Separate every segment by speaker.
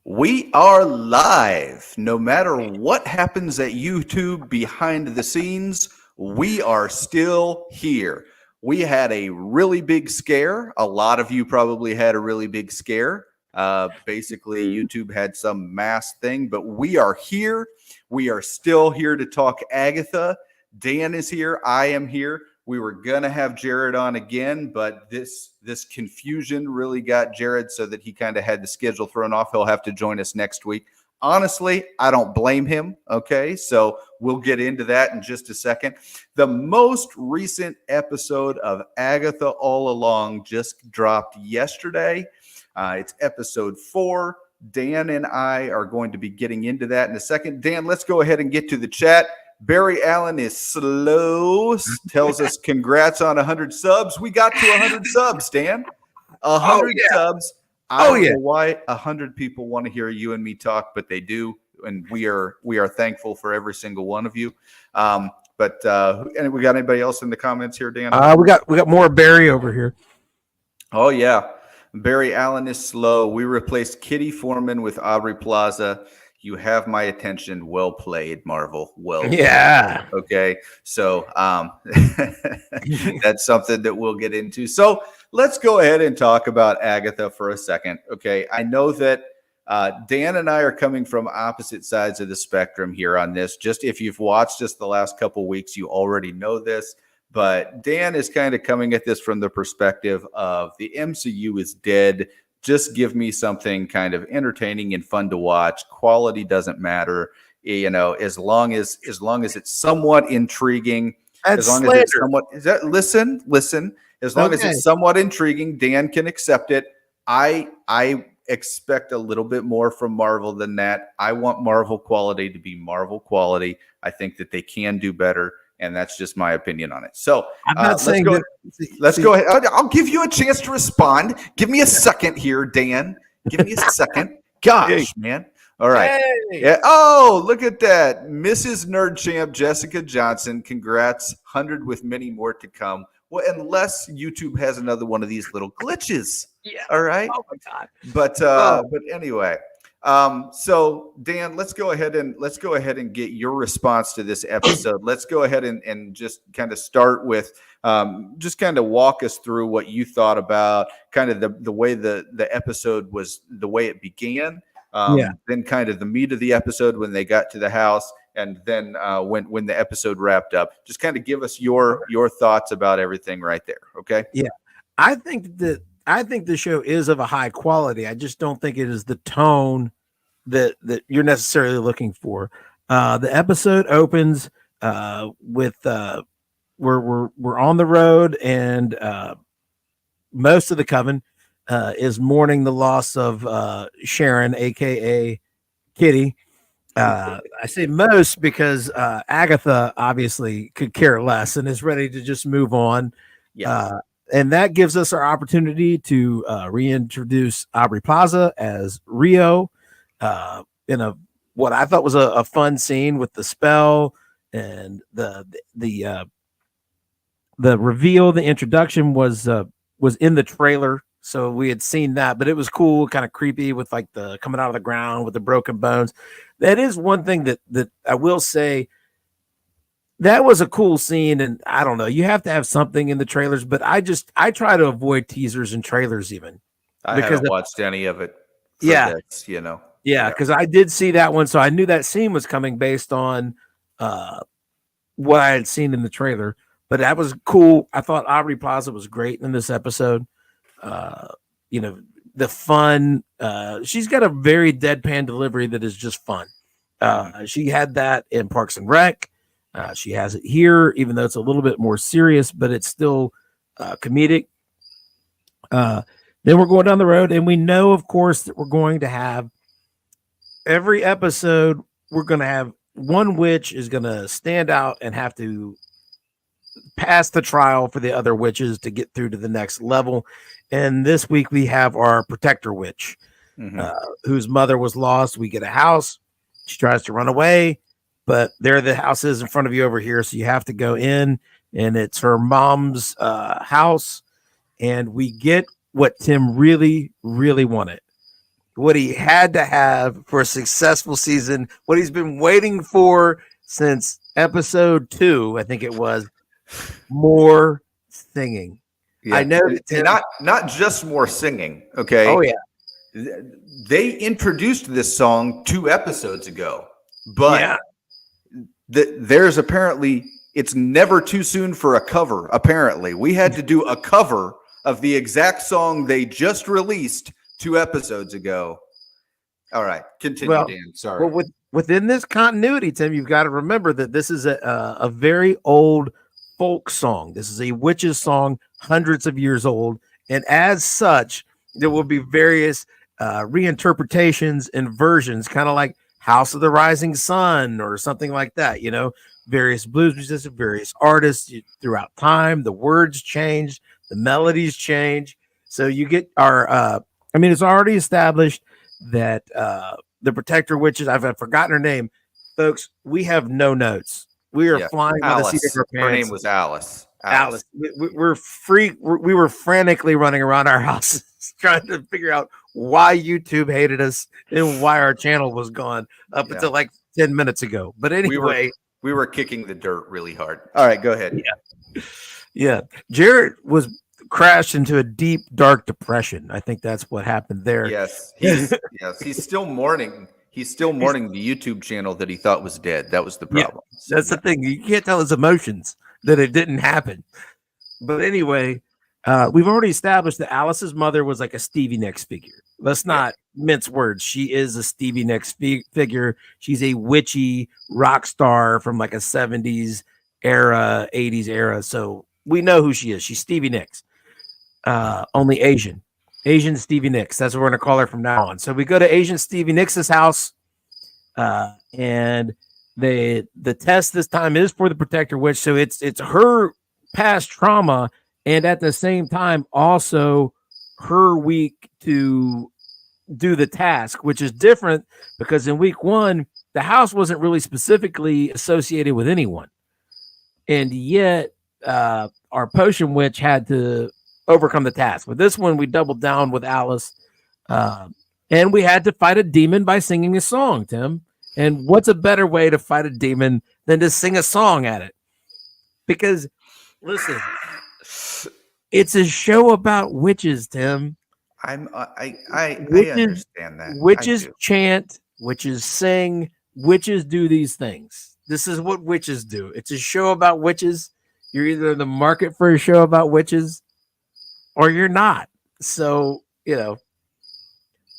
Speaker 1: We are live. No matter what happens at YouTube behind the scenes, we are still here. We had a really big scare. A lot of you probably had a really big scare. Basically, YouTube had some mass thing, but we are here. We are still here to talk Agatha. Dan is here. I am here. We were gonna have Jarid on again, but this confusion really got Jarid so that he kind of had the schedule thrown off. He'll have to join us next week. Honestly, I don't blame him. Okay, so we'll get into that in just a second. The most recent episode of Agatha All Along just dropped yesterday. It's episode 4. Dan and I are going to be getting into that in a second. Dan, let's go ahead and get to the chat. Barry Allen is slow, tells us congrats on 100 subs. We got to 100 subs, Dan. 100 subs. I don't know why 100 people want to hear you and me talk, but they do, and we are thankful for every single one of you. And we got anybody else in the comments here, Dan?
Speaker 2: We got more Barry over here.
Speaker 1: Oh yeah, Barry Allen is slow. We replaced Kitty Foreman with Aubrey Plaza. You have my attention. Well played, Marvel. Well
Speaker 2: yeah.
Speaker 1: Played. Okay. So that's something that we'll get into. So let's go ahead and talk about Agatha for a second. Okay. I know that Dan and I are coming from opposite sides of the spectrum here on this. Just if you've watched us the last couple weeks, you already know this. But Dan is kind of coming at this from the perspective of the MCU is dead. Just give me something kind of entertaining and fun to watch. Quality doesn't matter, as long as it's somewhat intriguing.
Speaker 2: That's
Speaker 1: as long
Speaker 2: slander.
Speaker 1: as it's somewhat listen. As long as it's somewhat intriguing, Dan can accept it. I expect a little bit more from Marvel than that. I want Marvel quality to be Marvel quality. I think that they can do better. And that's just my opinion on it. So
Speaker 2: I'm not saying
Speaker 1: let's go ahead. I'll give you a chance to respond. Give me a second here, Dan. Give me a second. Gosh, man. All right.
Speaker 2: Hey.
Speaker 1: Yeah. Oh, look at that. Mrs. Nerd Champ Jessica Johnson. Congrats. 100 with many more to come. Well, unless YouTube has another one of these little glitches.
Speaker 2: Yeah.
Speaker 1: All right.
Speaker 2: Oh my God.
Speaker 1: But anyway. So Dan, let's go ahead and get your response to this episode. Let's go ahead and just kind of start with just kind of walk us through what you thought about kind of the way the episode was, the way it began. Then kind of the meat of the episode when they got to the house, and then when the episode wrapped up. Just kind of give us your thoughts about everything right there. Okay.
Speaker 2: Yeah. I think the show is of a high quality. I just don't think it is the tone that you're necessarily looking for. The episode opens with we're on the road, and most of the coven is mourning the loss of Sharon, aka Kitty. I say most because Agatha obviously could care less and is ready to just move on.
Speaker 1: Yeah.
Speaker 2: And that gives us our opportunity to reintroduce Aubrey Plaza as Rio in what I thought was a fun scene with the spell and the reveal. The introduction was in the trailer, so we had seen that, but it was cool, kind of creepy with like the coming out of the ground with the broken bones. That is one thing that I will say. That was a cool scene, and I don't know. You have to have something in the trailers, but I try to avoid teasers and trailers even.
Speaker 1: I haven't watched any of it.
Speaker 2: Yeah,
Speaker 1: this,
Speaker 2: Yeah, because I did see that one, so I knew that scene was coming based on what I had seen in the trailer. But that was cool. I thought Aubrey Plaza was great in this episode. The fun. She's got a very deadpan delivery that is just fun. She had that in Parks and Rec. She has it here, even though it's a little bit more serious, but it's still comedic. Then we're going down the road, and we know, of course, that we're going to have every episode. We're going to have one witch is going to stand out and have to pass the trial for the other witches to get through to the next level. And this week we have our protector witch, whose mother was lost. We get a house. She tries to run away. But there the house is in front of you over here, so you have to go in, and it's her mom's house. And we get what Tim really, really wanted. what he had to have for a successful season, what he's been waiting for since episode 2, I think it was, more singing.
Speaker 1: Yeah.
Speaker 2: I know
Speaker 1: And not just more singing. Okay.
Speaker 2: Oh yeah.
Speaker 1: They introduced this song 2 episodes ago, but
Speaker 2: Yeah.
Speaker 1: there's apparently it's never too soon for a cover. Apparently, we had to do a cover of the exact song they just released 2 episodes ago. All right, continue,
Speaker 2: Well,
Speaker 1: Dan. Sorry.
Speaker 2: Well, within this continuity, Tim, you've got to remember that this is a very old folk song. This is a witch's song, hundreds of years old, and as such, there will be various reinterpretations and versions, kind of like House of the Rising Sun or something like that. You know, various blues musicians, various artists throughout time. The words change, the melodies change. So you get our. I mean, it's already established that the protector witches, I've forgotten her name, folks. We have no notes. We are flying by the seat of our pants.
Speaker 1: Her name was Alice.
Speaker 2: Alice. We're free. We were frantically running around our houses trying to figure out why YouTube hated us and why our channel was gone up until like 10 minutes ago. But anyway,
Speaker 1: we were kicking the dirt really hard. All right, go ahead.
Speaker 2: Yeah. Jared was crashed into a deep, dark depression. I think that's what happened there.
Speaker 1: Yes. He's still mourning. He's still mourning the YouTube channel that he thought was dead. That was the problem.
Speaker 2: Yeah, that's the thing. You can't tell his emotions that it didn't happen. But anyway, we've already established that Alice's mother was like a Stevie Nicks figure. Let's not mince words. She is a Stevie Nicks figure. She's a witchy rock star from like a 70s era, 80s era. So we know who she is. She's Stevie Nicks. Only Asian Stevie Nicks. That's what we're going to call her from now on. So we go to Asian Stevie Nicks' house, and the test this time is for the protector witch. So it's her past trauma, and at the same time also her week to do the task, which is different because in week 1 the house wasn't really specifically associated with anyone, and yet our potion witch had to overcome the task. With this one, we doubled down with Alice, and we had to fight a demon by singing a song, Tim. And what's a better way to fight a demon than to sing a song at it? Because, listen, it's a show about witches, Tim.
Speaker 1: I understand that.
Speaker 2: Witches chant, witches sing, witches do these things. This is what witches do. It's a show about witches. You're either in the market for a show about witches or you're not. So, you know,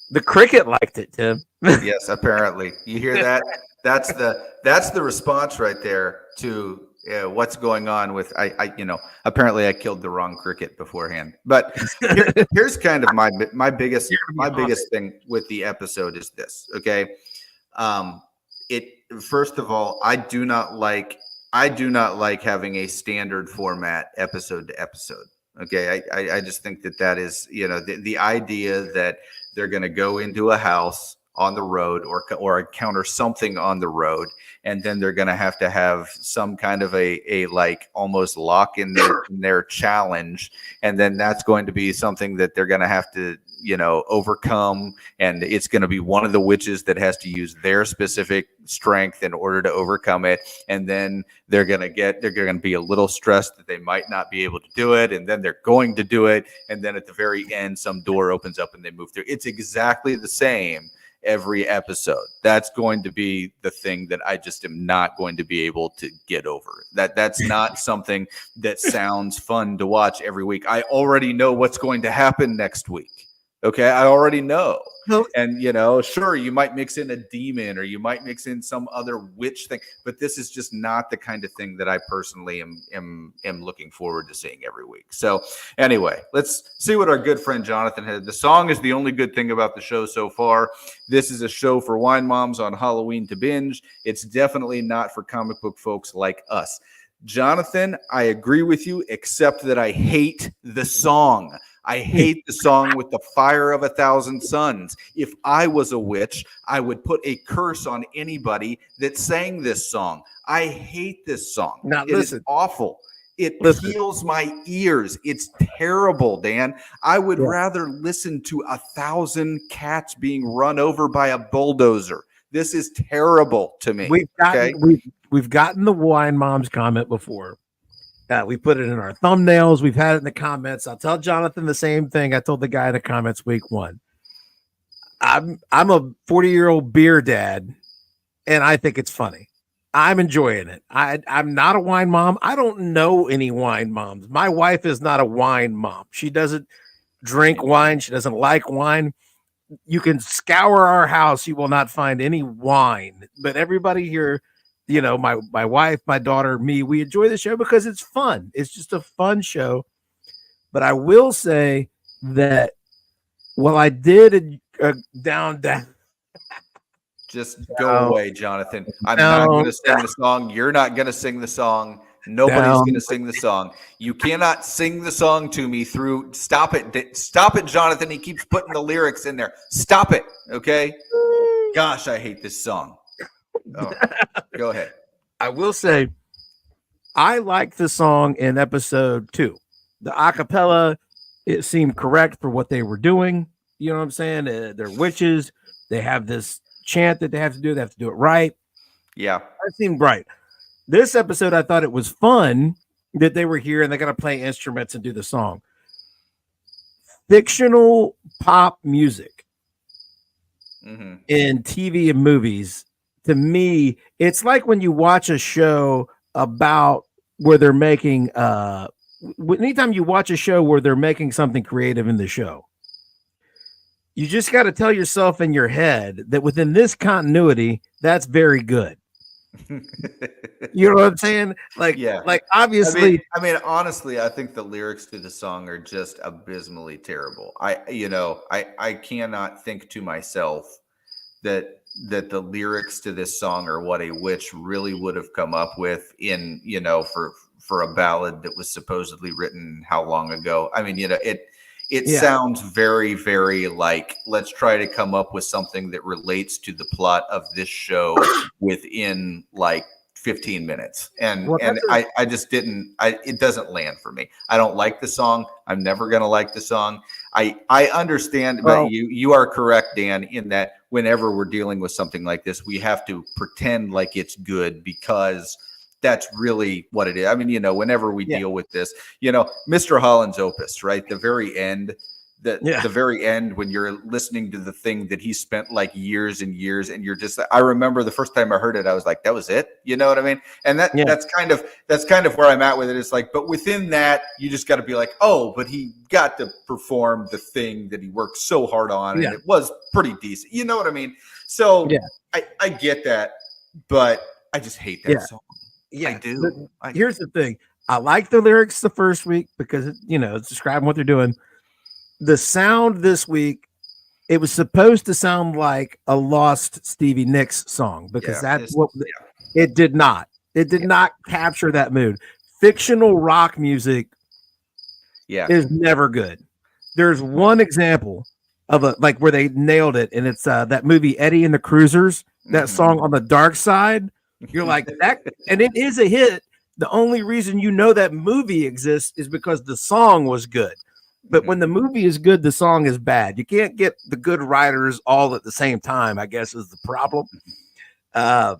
Speaker 2: the cricket liked it, Tim.
Speaker 1: Yes, apparently. You hear that? That's the response right there to what's going on with apparently I killed the wrong cricket beforehand. But here's kind of my biggest thing with the episode is this, okay? First of all, I do not like having a standard format episode to episode. Okay, I just think that is, the idea that they're going to go into a house on the road or encounter something on the road, and then they're going to have some kind of a like almost lock in their challenge, and then that's going to be something that they're going to have to overcome, and it's going to be one of the witches that has to use their specific strength in order to overcome it, and then they're going to be a little stressed that they might not be able to do it, and then they're going to do it, and then at the very end some door opens up and they move through. It's exactly the same every episode. That's going to be the thing that I just am not going to be able to get over. That's not something that sounds fun to watch every week. I already know what's going to happen next week. Okay, I already know. And sure, you might mix in a demon or you might mix in some other witch thing, but this is just not the kind of thing that I personally am looking forward to seeing every week. So anyway, let's see what our good friend Jonathan had. The song is the only good thing about the show so far. This is a show for wine moms on Halloween to binge. It's definitely not for comic book folks like us. Jonathan, I agree with you, except that I hate the song. I hate the song with the fire of 1,000 suns. If I was a witch, I would put a curse on anybody that sang this song. I hate this song.
Speaker 2: Now,
Speaker 1: it is awful. It
Speaker 2: Listen,
Speaker 1: peels my ears. It's terrible, Dan. I would
Speaker 2: yeah.
Speaker 1: rather listen to 1,000 cats being run over by a bulldozer. This is terrible to me.
Speaker 2: We've gotten
Speaker 1: Okay.
Speaker 2: we've gotten the wine mom's comment before. We put it in our thumbnails. We've had it in the comments. I'll tell Jonathan the same thing I told the guy in the comments week one. I'm a 40-year-old beer dad, and I think it's funny. I'm enjoying it. I'm not a wine mom. I don't know any wine moms. My wife is not a wine mom. She doesn't drink wine. She doesn't like wine. You can scour our house. You will not find any wine. But everybody here, my wife, my daughter, me, we enjoy the show because it's fun. It's just a fun show. But I will say that while I did down.
Speaker 1: Just go away, Jonathan. I'm not going to sing the song. You're not going to sing the song. Nobody's going to sing the song. You cannot sing the song to me through. Stop it. Stop it, Jonathan. He keeps putting the lyrics in there. Stop it. Okay. Gosh, I hate this song. Oh, go ahead.
Speaker 2: I will say, I liked the song in episode 2. The acapella, it seemed correct for what they were doing. You know what I'm saying? They're witches. They have this chant that they have to do. They have to do it right.
Speaker 1: Yeah.
Speaker 2: That seemed right. This episode, I thought it was fun that they were here and they got to play instruments and do the song. Fictional pop music in TV and movies, to me, it's like when you watch a show about where they're making, anytime you watch a show where they're making something creative in the show, you just got to tell yourself in your head that within this continuity, that's very good. You know what I'm saying? Like,
Speaker 1: yeah.
Speaker 2: Like obviously,
Speaker 1: I mean, honestly, I think the lyrics to the song are just abysmally terrible. I cannot think to myself that the lyrics to this song are what a witch really would have come up with in, for a ballad that was supposedly written how long ago. I mean, it sounds very, very like, let's try to come up with something that relates to the plot of this show within like 15 minutes. And I just didn't, it doesn't land for me. I don't like the song. I'm never going to like the song. I understand, but you are correct, Dan, in that whenever we're dealing with something like this, we have to pretend like it's good because that's really what it is. I mean, whenever we deal with this, Mr. Holland's opus, right? The very end, the very end, when you're listening to the thing that he spent like years and years, and you're just, I remember the first time I heard it, I was like, that was it. You know what I mean? And that's kind of where I'm at with it. It's like, but within that, you just got to be like, oh, but he got to perform the thing that he worked so hard on. And it was pretty decent. You know what I mean? So I get that, but I just hate that song. Yeah, I do.
Speaker 2: Here's the thing. I like the lyrics the first week because, it's describing what they're doing. The sound this week, it was supposed to sound like a lost Stevie Nicks song because it did not. It did not capture that mood. Fictional rock music is never good. There's one example of where they nailed it, and it's that movie Eddie and the Cruisers, that song On the Dark Side. You're like that, and it is a hit. The only reason that movie exists is because the song was good. But when the movie is good, the song is bad. You can't get the good writers all at the same time, I guess, is the problem. But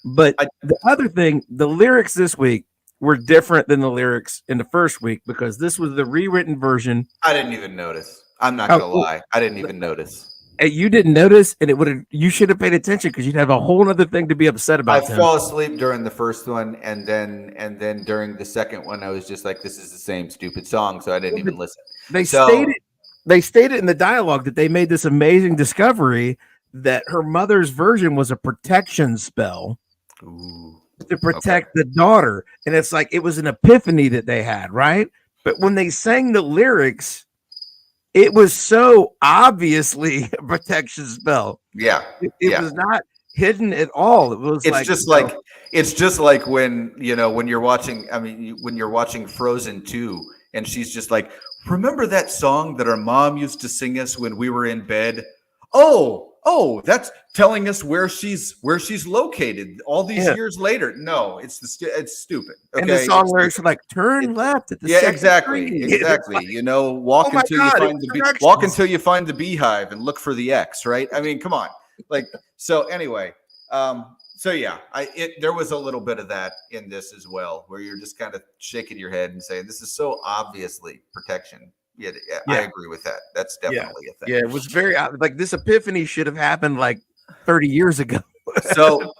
Speaker 2: the other thing, the lyrics this week were different than the lyrics in the first week because this was the rewritten version.
Speaker 1: I didn't even notice. I'm not gonna lie. I didn't even notice.
Speaker 2: You didn't notice, and you should have paid attention because you'd have a whole other thing to be upset about.
Speaker 1: I fell asleep during the first one, and then during the second one, I was just like, "This is the same stupid song," so I didn't even listen.
Speaker 2: They stated in the dialogue that they made this amazing discovery that her mother's version was a protection spell to protect the daughter, and it's like it was an epiphany that they had, right? But when they sang the lyrics, it was so obviously a protection spell.
Speaker 1: Yeah.
Speaker 2: It was not hidden at all. It was
Speaker 1: it's just like when you're watching, when you're watching Frozen 2 and she's just like, remember that song that our mom used to sing us when we were in bed? Oh, oh, that's telling us where she's located all these
Speaker 2: Yeah.
Speaker 1: years later. No, it's it's stupid.
Speaker 2: And the
Speaker 1: Okay,
Speaker 2: song
Speaker 1: it's
Speaker 2: lyrics are
Speaker 1: stupid.
Speaker 2: like, turn left at the
Speaker 1: Yeah,
Speaker 2: second
Speaker 1: exactly,
Speaker 2: tree.
Speaker 1: exactly. You know, walk
Speaker 2: Oh my
Speaker 1: until you
Speaker 2: God, it
Speaker 1: find
Speaker 2: was
Speaker 1: walk
Speaker 2: directions.
Speaker 1: until you find the beehive and look for the X. Right? I mean, come on. Like, so anyway, so yeah, there was a little bit of that in this as well, where you're just kind of shaking your head and saying, "This is so obviously protection." Yeah, I
Speaker 2: Yeah.
Speaker 1: agree with that. That's
Speaker 2: Yeah.
Speaker 1: definitely a thing.
Speaker 2: Yeah. It was very like this epiphany should have happened like 30 years ago.
Speaker 1: So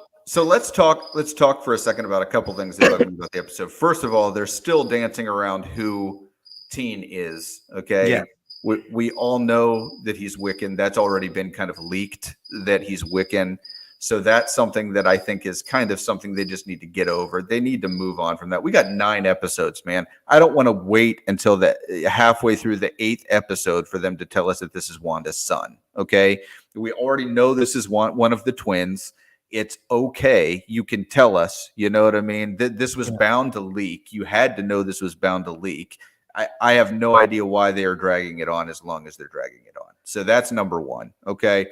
Speaker 1: let's talk for a second about a couple things that bug me about the episode. First of all, they're still dancing around who Teen is. Okay.
Speaker 2: Yeah.
Speaker 1: We all know that he's Wiccan. That's already been kind of leaked that he's Wiccan. So that's something that I think is kind of something they just need to get over. They need to move on from that. We got 9 episodes, man. I don't want to wait until the halfway through the 8th episode for them to tell us that this is Wanda's son. Okay. We already know this is one of the twins. It's okay. You can tell us, you know what I mean? This was bound to leak. You had to know this was bound to leak. I have no idea why they are dragging it on as long as they're dragging it on. So that's number one. Okay.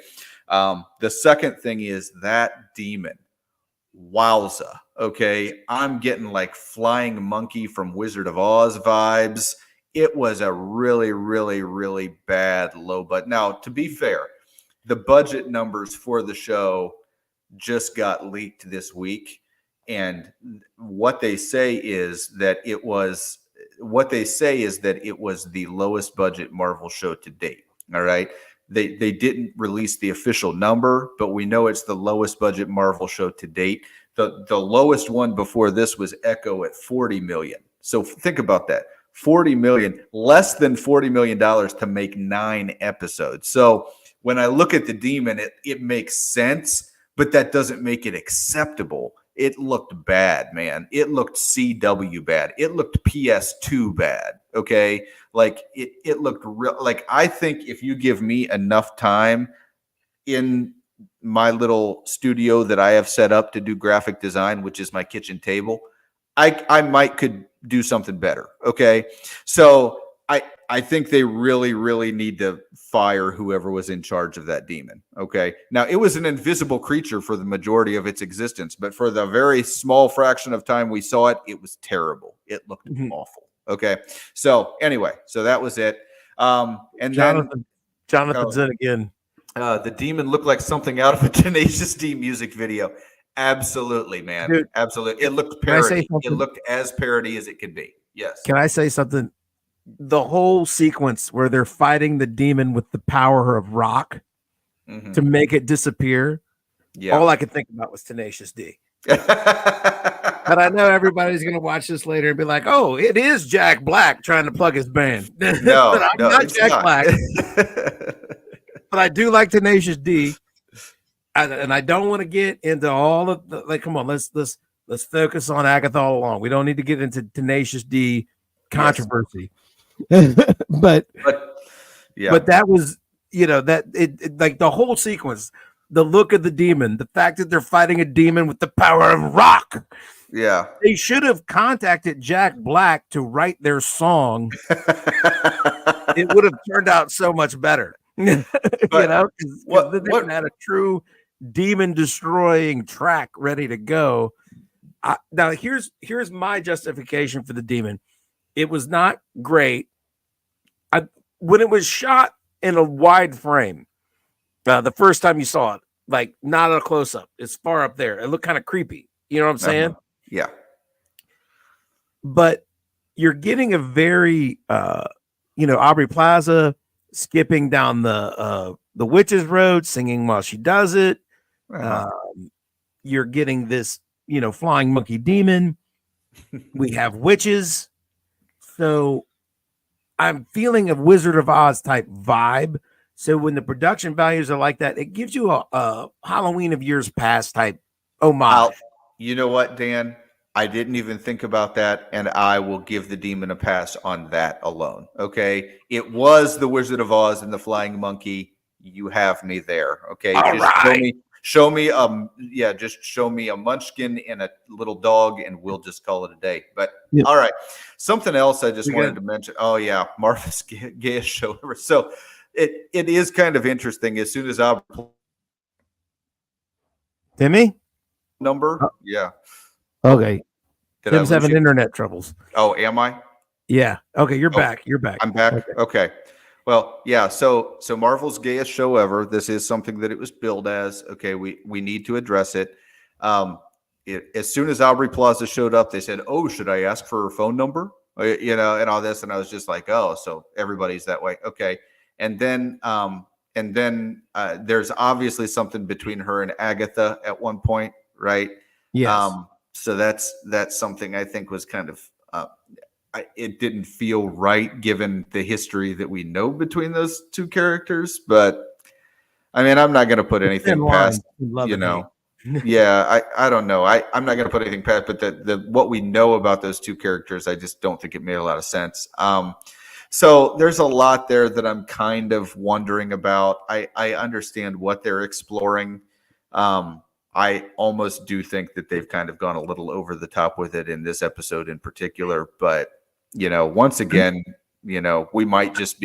Speaker 1: The second thing is that demon. Wowza. Okay. I'm getting like flying monkey from Wizard of Oz vibes. It was a really, really, really bad low budget. Now, to be fair, the budget numbers for the show just got leaked this week, and what they say is that it was the lowest budget Marvel show to date. All right, they didn't release the official number, but we know it's the lowest budget Marvel show to date. The lowest one before this was Echo at 40 million. So think about that. 40 million, less than $40 million to make 9 episodes. So when I look at the demon, it makes sense, but that doesn't make it acceptable. It looked bad, man. It looked CW bad. It looked PS2 bad. Okay. Like it looked real. Like, I think if you give me enough time in my little studio that I have set up to do graphic design, which is my kitchen table, I might could do something better. Okay. So I think they really, really need to fire whoever was in charge of that demon. Okay. Now, it was an invisible creature for the majority of its existence, but for the very small fraction of time we saw it, it was terrible. It looked awful. Okay. So anyway, so that was it. And
Speaker 2: Jonathan's in again.
Speaker 1: The demon looked like something out of a Tenacious D music video. Absolutely, man.
Speaker 2: Dude,
Speaker 1: absolutely. It looked parody. It looked as parody as it could be. Yes.
Speaker 2: Can I say something? The whole sequence where they're fighting the demon with the power of rock to make it disappear. Yeah. All I could think about was Tenacious D. But I know everybody's going to watch this later and be like, oh, it is Jack Black trying to plug his band.
Speaker 1: No,
Speaker 2: but I'm not Jack Black. But I do like Tenacious D. And I don't want to get into all of the, like, come on, let's focus on Agatha All Along. We don't need to get into Tenacious D controversy. Yes. but that was, that it like the whole sequence, the look of the demon, the fact that they're fighting a demon with the power of rock.
Speaker 1: Yeah.
Speaker 2: They should have contacted Jack Black to write their song. It would have turned out so much better. But, they had a true demon destroying track ready to go. Now here's my justification for the demon. It was not great. When it was shot in a wide frame, the first time you saw it, like not a close up, it's far up there. It looked kind of creepy. You know what I'm saying?
Speaker 1: Yeah.
Speaker 2: But you're getting a very, Aubrey Plaza skipping down the witch's road, singing while she does it. You're getting this, flying monkey demon. We have witches. So I'm feeling a Wizard of Oz type vibe. So when the production values are like that, it gives you a Halloween of years past type homage.
Speaker 1: You know what, Dan? I didn't even think about that, and I will give the demon a pass on that alone. Okay, it was the Wizard of Oz and the Flying Monkey. You have me there. Okay, show me just show me a munchkin and a little dog, and we'll just call it a day. But all right, something else I just wanted to mention. Oh yeah, Marvel's gayest show ever. So it is kind of interesting. As soon as
Speaker 2: Timmy?
Speaker 1: number? Yeah.
Speaker 2: Okay.
Speaker 1: Did I
Speaker 2: Tim's
Speaker 1: lose
Speaker 2: having
Speaker 1: you?
Speaker 2: internet troubles.
Speaker 1: Oh, am I?
Speaker 2: Yeah. Okay, you're
Speaker 1: Oh,
Speaker 2: back. You're back.
Speaker 1: I'm back.
Speaker 2: Okay.
Speaker 1: Okay. Well, yeah. So Marvel's gayest show ever. This is something that it was billed as. Okay, we need to address it. As soon as Aubrey Plaza showed up, they said, "Oh, should I ask for her phone number?" And all this, and I was just like, "Oh, so everybody's that way." Okay. And then there's obviously something between her and Agatha at one point, right?
Speaker 2: Yes.
Speaker 1: So that's something I think was kind of it didn't feel right given the history that we know between those two characters. But I mean, I'm not going to put anything past,
Speaker 2: Love and hate.
Speaker 1: yeah, I don't know. I'm not going to put anything past, but the what we know about those two characters, I just don't think it made a lot of sense. So there's a lot there that I'm kind of wondering about. I understand what they're exploring. I almost do think that they've kind of gone a little over the top with it in this episode in particular. But, once again, it might just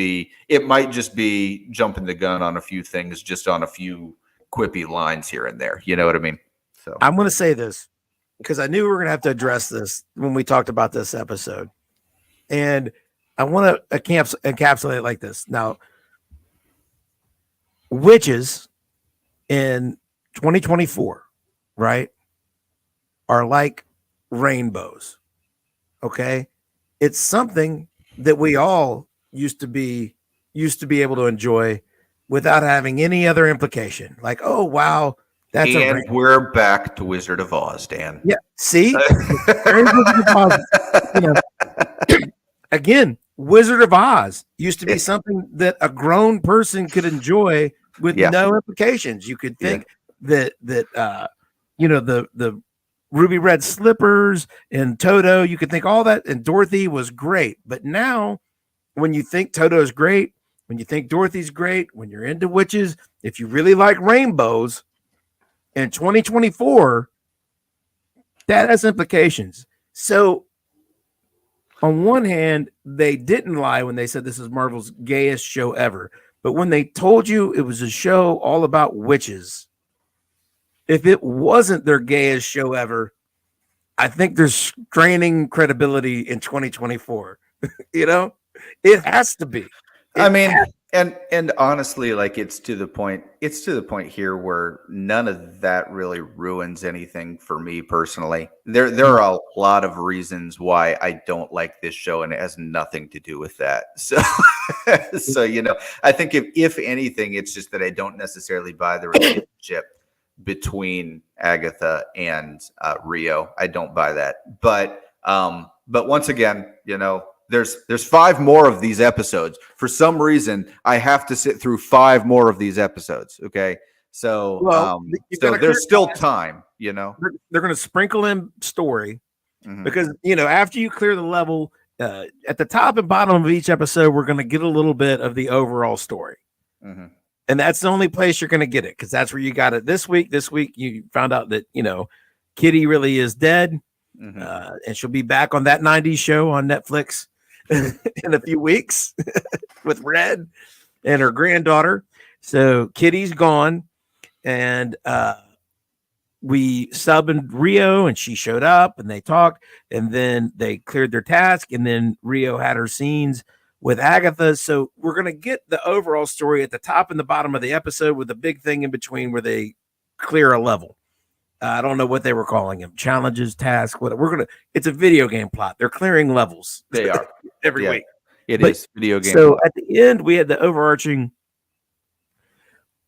Speaker 1: be jumping the gun on a few things, just on a few quippy lines here and there. You know what I mean? So
Speaker 2: I'm going to say this because I knew we were going to have to address this when we talked about this episode. And I want to encapsulate it like this. Now, witches in 2024, right, are like rainbows. Okay? It's something that we all used to be able to enjoy without having any other implication. Like, oh wow, that's a rainbow.
Speaker 1: We're back to Wizard of Oz, Dan.
Speaker 2: Yeah. See? Again, Wizard of Oz used to be something that a grown person could enjoy with no implications. You could think that the ruby red slippers and Toto, you could think all that, and Dorothy was great. But now, when you think Toto's great, when you think Dorothy's great, when you're into witches, if you really like rainbows in 2024, that has implications. So, on one hand, they didn't lie when they said this is Marvel's gayest show ever. But when they told you it was a show all about witches, if it wasn't their gayest show ever, I think they're straining credibility in 2024. It has to be.
Speaker 1: And honestly, like it's to the point here where none of that really ruins anything for me personally. There are a lot of reasons why I don't like this show, and it has nothing to do with that. So I think if anything, it's just that I don't necessarily buy the relationship between Agatha and Rio. I don't buy that. But once again, there's 5 more of these episodes. For some reason, I have to sit through 5 more of these episodes. Okay. So, so there's still time, They're
Speaker 2: going to sprinkle in story because, after you clear the level at the top and bottom of each episode, we're going to get a little bit of the overall story. Mm-hmm. And that's the only place you're going to get it, because that's where you got it this week. This week, you found out that, Kitty really is dead. Mm-hmm. And she'll be back on that 90s show on Netflix in a few weeks with Red and her granddaughter. So Kitty's gone, and we subbed Rio, and she showed up, and they talked, and then they cleared their task, and then Rio had her scenes with Agatha. So we're going to get the overall story at the top and the bottom of the episode, with a big thing in between where they clear a level. I don't know what they were calling them. Challenges, tasks, whatever. It's a video game plot. They're clearing levels.
Speaker 1: They are.
Speaker 2: every week.
Speaker 1: It is video game.
Speaker 2: So at the end, we had the overarching.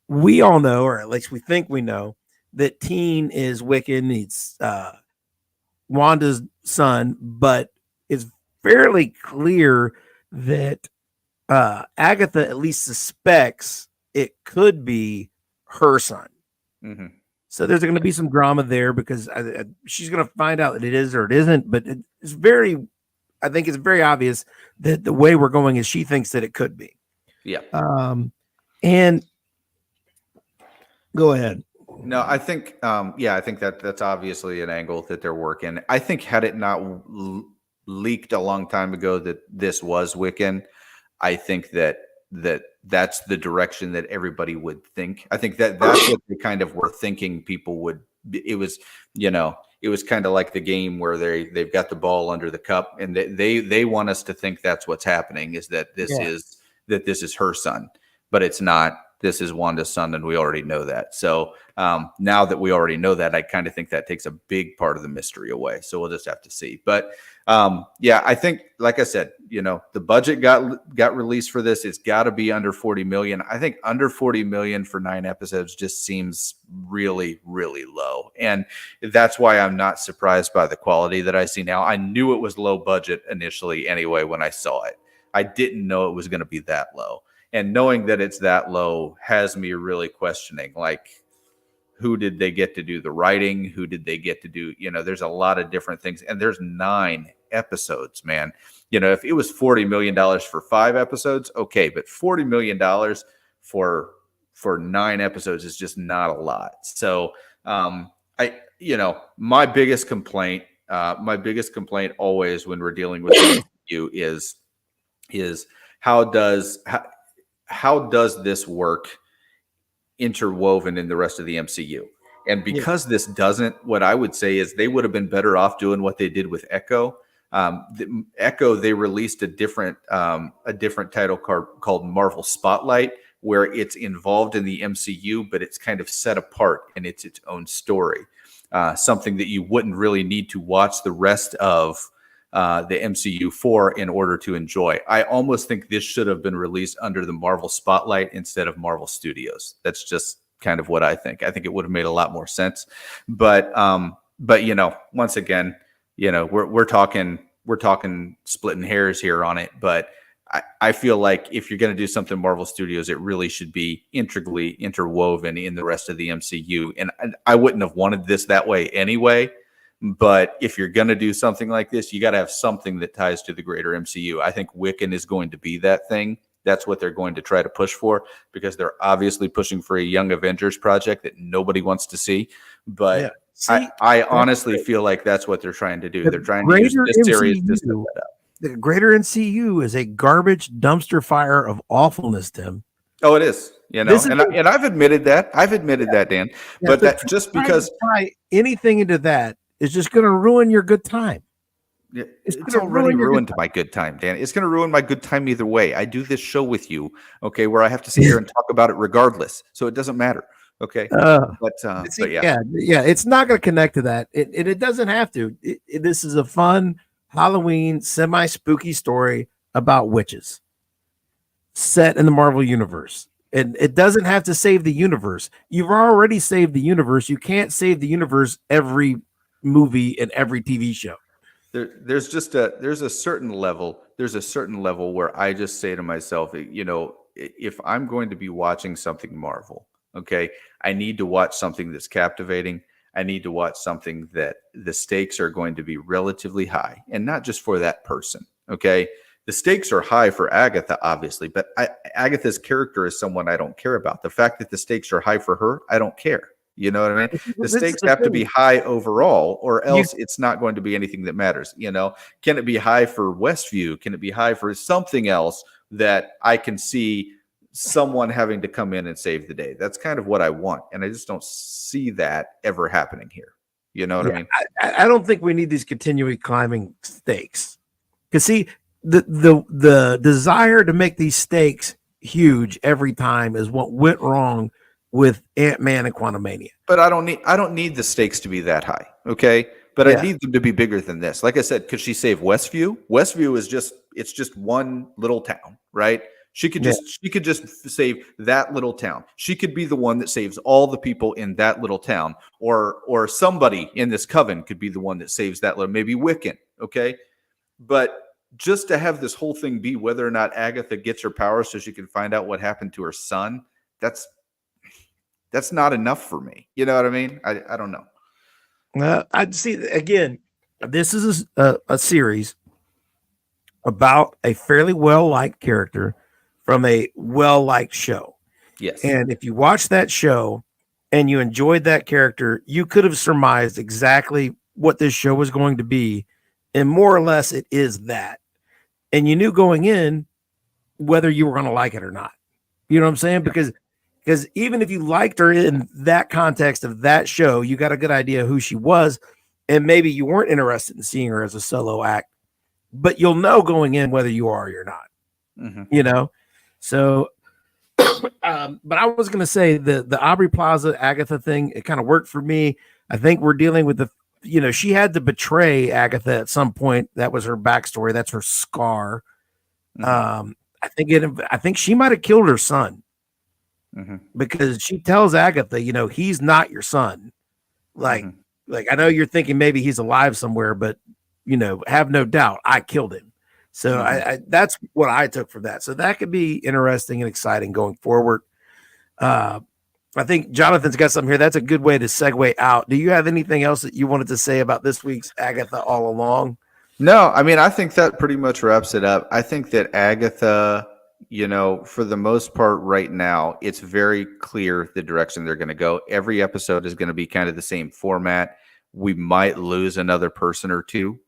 Speaker 2: We all know, or at least we think we know, that Teen is Wiccan. He's Wanda's son, but it's fairly clear that Agatha at least suspects it could be her son. Mm-hmm. So there's going to be some drama there, because she's going to find out that it is or it isn't. But I think it's very obvious that the way we're going is she thinks that it could be.
Speaker 1: Yeah.
Speaker 2: And go ahead.
Speaker 1: No, I think, I think that's obviously an angle that they're working. I think had it not leaked a long time ago that this was Wiccan, I think that's the direction that everybody would think. I think that's what they kind of were thinking people would it was, it was kind of like the game where they've got the ball under the cup, and they want us to think that's what's happening, is that this is her son, but it's not. This is Wanda's son, and we already know that. So now that we already know that, I kind of think that takes a big part of the mystery away. So we'll just have to see. But I think, like I said, the budget got released for this. It's got to be under 40 million. I think under 40 million for 9 episodes just seems really, really low. And that's why I'm not surprised by the quality that I see now. I knew it was low budget initially anyway when I saw it. I didn't know it was going to be that low. And knowing that it's that low has me really questioning, like, who did they get to do the writing? Who did they get to do, there's a lot of different things. And there's 9 episodes, man. If it was $40 million for 5 episodes, okay. But $40 million for 9 episodes is just not a lot. So my biggest complaint always when we're dealing with the MCU is how does this work interwoven in the rest of the MCU? And because this doesn't, what I would say is they would have been better off doing what they did with Echo. Echo, they released a different title called Marvel Spotlight, where it's involved in the MCU, but it's kind of set apart and it's its own story. Something that you wouldn't really need to watch the rest of the MCU for in order to enjoy. I almost think this should have been released under the Marvel Spotlight instead of Marvel Studios. That's just kind of what I think. I think it would have made a lot more sense. But once again, we're talking splitting hairs here on it. But I feel like if you're going to do something Marvel Studios, it really should be integrally interwoven in the rest of the MCU. And I wouldn't have wanted this that way anyway. But if you're going to do something like this, you got to have something that ties to the greater MCU. I think Wiccan is going to be that thing. That's what they're going to try to push for, because they're obviously pushing for a Young Avengers project that nobody wants to see. But I honestly feel like that's what they're trying to do. They're trying to use this series to set that up.
Speaker 2: The greater MCU is a garbage dumpster fire of awfulness, Tim.
Speaker 1: Oh, it is. And I've admitted that. That, Dan. Yeah, but that just because
Speaker 2: try anything into that is just going to ruin your good time.
Speaker 1: Yeah, it's already ruined my good time, Dan. It's going to ruin my good time either way. I do this show with you, okay, where I have to sit here and talk about it regardless, so it doesn't matter, okay? But yeah,
Speaker 2: it's not going to connect to that. It doesn't have to. This is a fun Halloween semi-spooky story about witches set in the Marvel universe. And it doesn't have to save the universe. You've already saved the universe. You can't save the universe every movie and every TV show.
Speaker 1: There's a certain level where I just say to myself, if I'm going to be watching something Marvel, okay, I need to watch something that's captivating. I need to watch something that the stakes are going to be relatively high, and not just for that person, okay? The stakes are high for Agatha, obviously, but Agatha's character is someone I don't care about. The fact that the stakes are high for her, I don't care. You know what I mean? The stakes have to be high overall, or else it's not going to be anything that matters. Can it be high for Westview? Can it be high for something else that I can see someone having to come in and save the day? That's kind of what I want, and I just don't see that ever happening here. You know what I mean?
Speaker 2: I don't think we need these continually climbing stakes, because see, the desire to make these stakes huge every time is what went wrong with Ant-Man and Quantumania.
Speaker 1: But I don't need the stakes to be that high, okay? But I need them to be bigger than this. Like I said, could she save Westview? Westview is just one little town, right? She could just save that little town. She could be the one that saves all the people in that little town, or somebody in this coven could be the one that saves that little, maybe Wiccan, okay? But just to have this whole thing be whether or not Agatha gets her powers so she can find out what happened to her son, that's not enough for me. You know what I mean? I don't know.
Speaker 2: I'd see again. This is a series about a fairly well-liked character from a well-liked show.
Speaker 1: Yes.
Speaker 2: And if you watch that show and you enjoyed that character, you could have surmised exactly what this show was going to be, and more or less it is that. And you knew going in whether you were going to like it or not. You know what I'm saying? Because Because even if you liked her in that context of that show, you got a good idea who she was, and maybe you weren't interested in seeing her as a solo act, but you'll know going in whether you are or you're not. You know, so. But I was gonna say the Aubrey Plaza Agatha thing, it kind of worked for me. I think we're dealing with she had to betray Agatha at some point. That was her backstory. That's her scar. I think she might have killed her son because she tells Agatha, he's not your son. Like I know you're thinking maybe he's alive somewhere, but have no doubt I killed him. So I that's what I took from that. So that could be interesting and exciting going forward. I think Jonathan's got something here. That's a good way to segue out. Do you have anything else that you wanted to say about this week's Agatha All Along?
Speaker 1: No, I mean, I think that pretty much wraps it up. I think that Agatha, for the most part right now, it's very clear the direction they're going to go. Every episode is going to be kind of the same format. We might lose another person or two,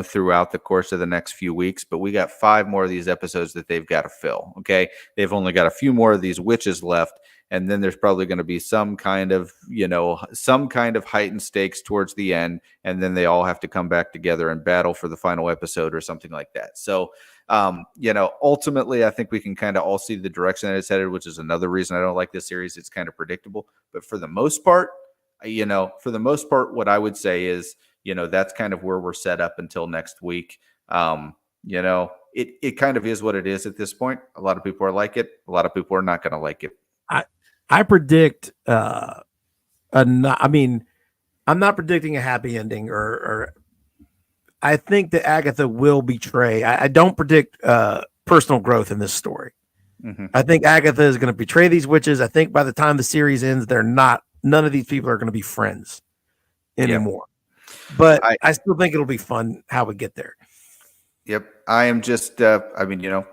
Speaker 1: throughout the course of the next few weeks, but we got 5 more of these episodes that they've got to fill. Okay. They've only got a few more of these witches left. And then there's probably going to be some kind of heightened stakes towards the end. And then they all have to come back together and battle for the final episode or something like that. So, ultimately, I think we can kind of all see the direction that it's headed, which is another reason I don't like this series. It's kind of predictable, but for the most part, what I would say is, that's kind of where we're set up until next week. It kind of is what it is at this point. A lot of people are like it. A lot of people are not going to like it.
Speaker 2: I predict I'm not predicting a happy ending or I think that Agatha will betray. I don't predict personal growth in this story. I think Agatha is going to betray these witches. I think by the time the series ends, none of these people are going to be friends anymore. Yep. But I still think it'll be fun how we get there.
Speaker 1: Yep. I am just, for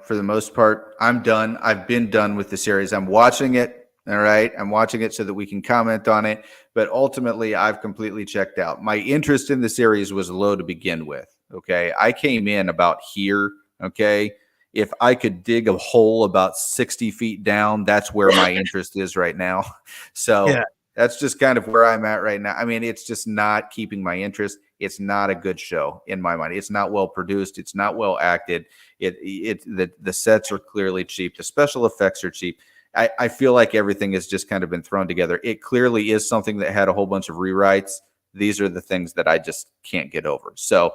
Speaker 1: the most part, I'm done. I've been done with the series. I'm watching it. All right. I'm watching it so that we can comment on it. But ultimately, I've completely checked out. My interest in the series was low to begin with. Okay. I came in about here. Okay. If I could dig a hole about 60 feet down, that's where my interest is right now. So that's just kind of where I'm at right now. I mean, it's just not keeping my interest. It's not a good show in my mind. It's not well produced. It's not well acted. The sets are clearly cheap. The special effects are cheap. I feel like everything has just kind of been thrown together. It clearly is something that had a whole bunch of rewrites. These are the things that I just can't get over. So,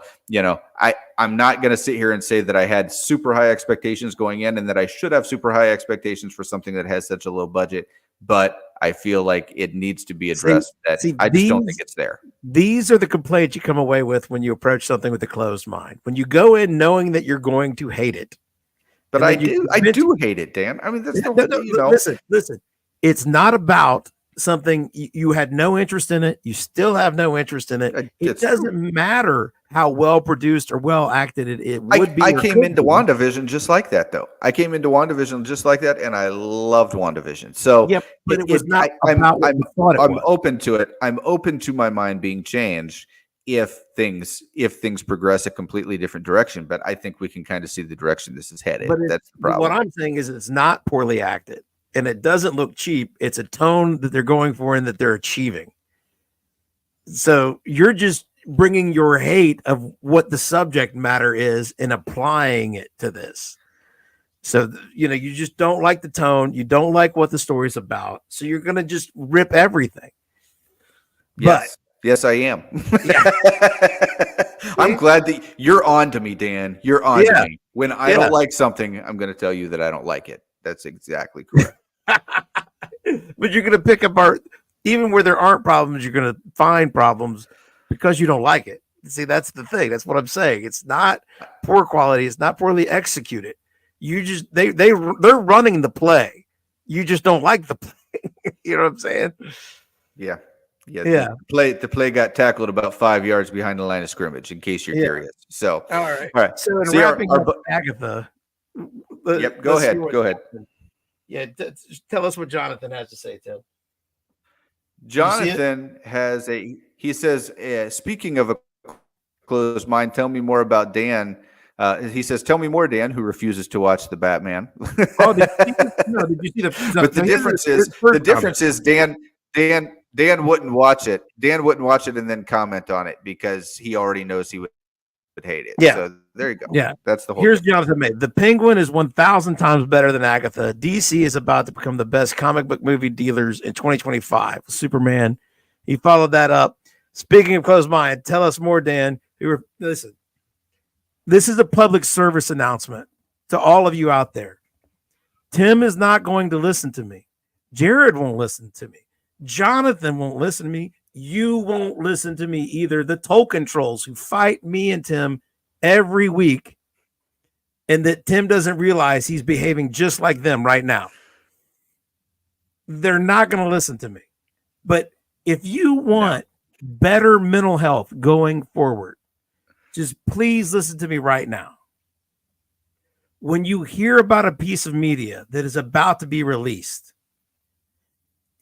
Speaker 1: I'm not going to sit here and say that I had super high expectations going in and that I should have super high expectations for something that has such a low budget, but I feel like it needs to be addressed. I just don't think it's there.
Speaker 2: These are the complaints you come away with when you approach something with a closed mind. When you go in knowing that you're going to hate it.
Speaker 1: But I do hate it, Dan. I mean, that's
Speaker 2: Listen. It's not about something you had no interest in it. You still have no interest in it. It doesn't matter how well produced or well acted it would be.
Speaker 1: I came into WandaVision just like that, though. I came into WandaVision just like that, and I loved WandaVision. So,
Speaker 2: but it was not about what you thought it was.
Speaker 1: I'm open to it. I'm open to my mind being changed if things progress a completely different direction. But I think we can kind of see the direction this is headed. That's the problem.
Speaker 2: What I'm saying is it's not poorly acted. And it doesn't look cheap. It's a tone that they're going for and that they're achieving. So you're just bringing your hate of what the subject matter is and applying it to this. So, you just don't like the tone. You don't like what the story's about. So you're going to just rip everything.
Speaker 1: Yes. Yes, I am. I'm glad that you're on to me, Dan. You're on to me. When I don't like something, I'm going to tell you that I don't like it. That's exactly correct.
Speaker 2: But you're going to pick apart, even where there aren't problems, you're going to find problems because you don't like it. See, that's the thing. That's what I'm saying. It's not poor quality. It's not poorly executed. You just, they're running the play. You just don't like the play. You know what I'm saying?
Speaker 1: Yeah. The play got tackled about 5 yards behind the line of scrimmage, in case you're curious. So,
Speaker 2: all right. So, in wrapping up Agatha.
Speaker 1: Yep. Go ahead.
Speaker 2: Yeah. Tell us what Jonathan has to say, Tim.
Speaker 1: Jonathan he says, speaking of a closed mind, tell me more about Dan. He says, "Tell me more, Dan, who refuses to watch the Batman."
Speaker 2: Oh, did you see no, did you see the?
Speaker 1: But the
Speaker 2: no,
Speaker 1: difference is Dan wouldn't watch it. Dan wouldn't watch it and then comment on it because he already knows he would hate it.
Speaker 2: Yeah.
Speaker 1: So there you go.
Speaker 2: Yeah.
Speaker 1: That's the whole.
Speaker 2: Here's Jonathan May. The Penguin is 1,000 times better than Agatha. DC is about to become the best comic book movie dealers in 2025. Superman. He followed that up. Speaking of closed mind, tell us more, Dan. Listen, this is a public service announcement to all of you out there. Tim is not going to listen to me. Jared won't listen to me. Jonathan won't listen to me. You won't listen to me either. The Tolkien trolls who fight me and Tim every week, and that Tim doesn't realize he's behaving just like them right now. They're not going to listen to me. But if you want better mental health going forward, just please listen to me right now. When you hear about a piece of media that is about to be released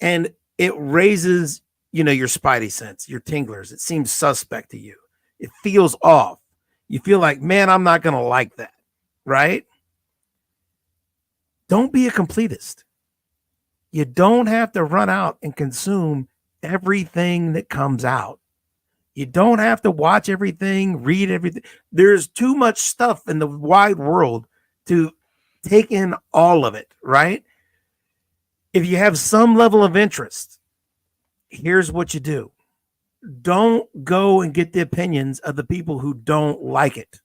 Speaker 2: and it raises, your spidey sense, your tinglers, it seems suspect to you. It feels off. You feel like, man, I'm not going to like that, right? Don't be a completist. You don't have to run out and consume everything that comes out. You don't have to watch everything, read everything. There's too much stuff in the wide world to take in all of it, right? If you have some level of interest, here's what you do. Don't go and get the opinions of the people who don't like it.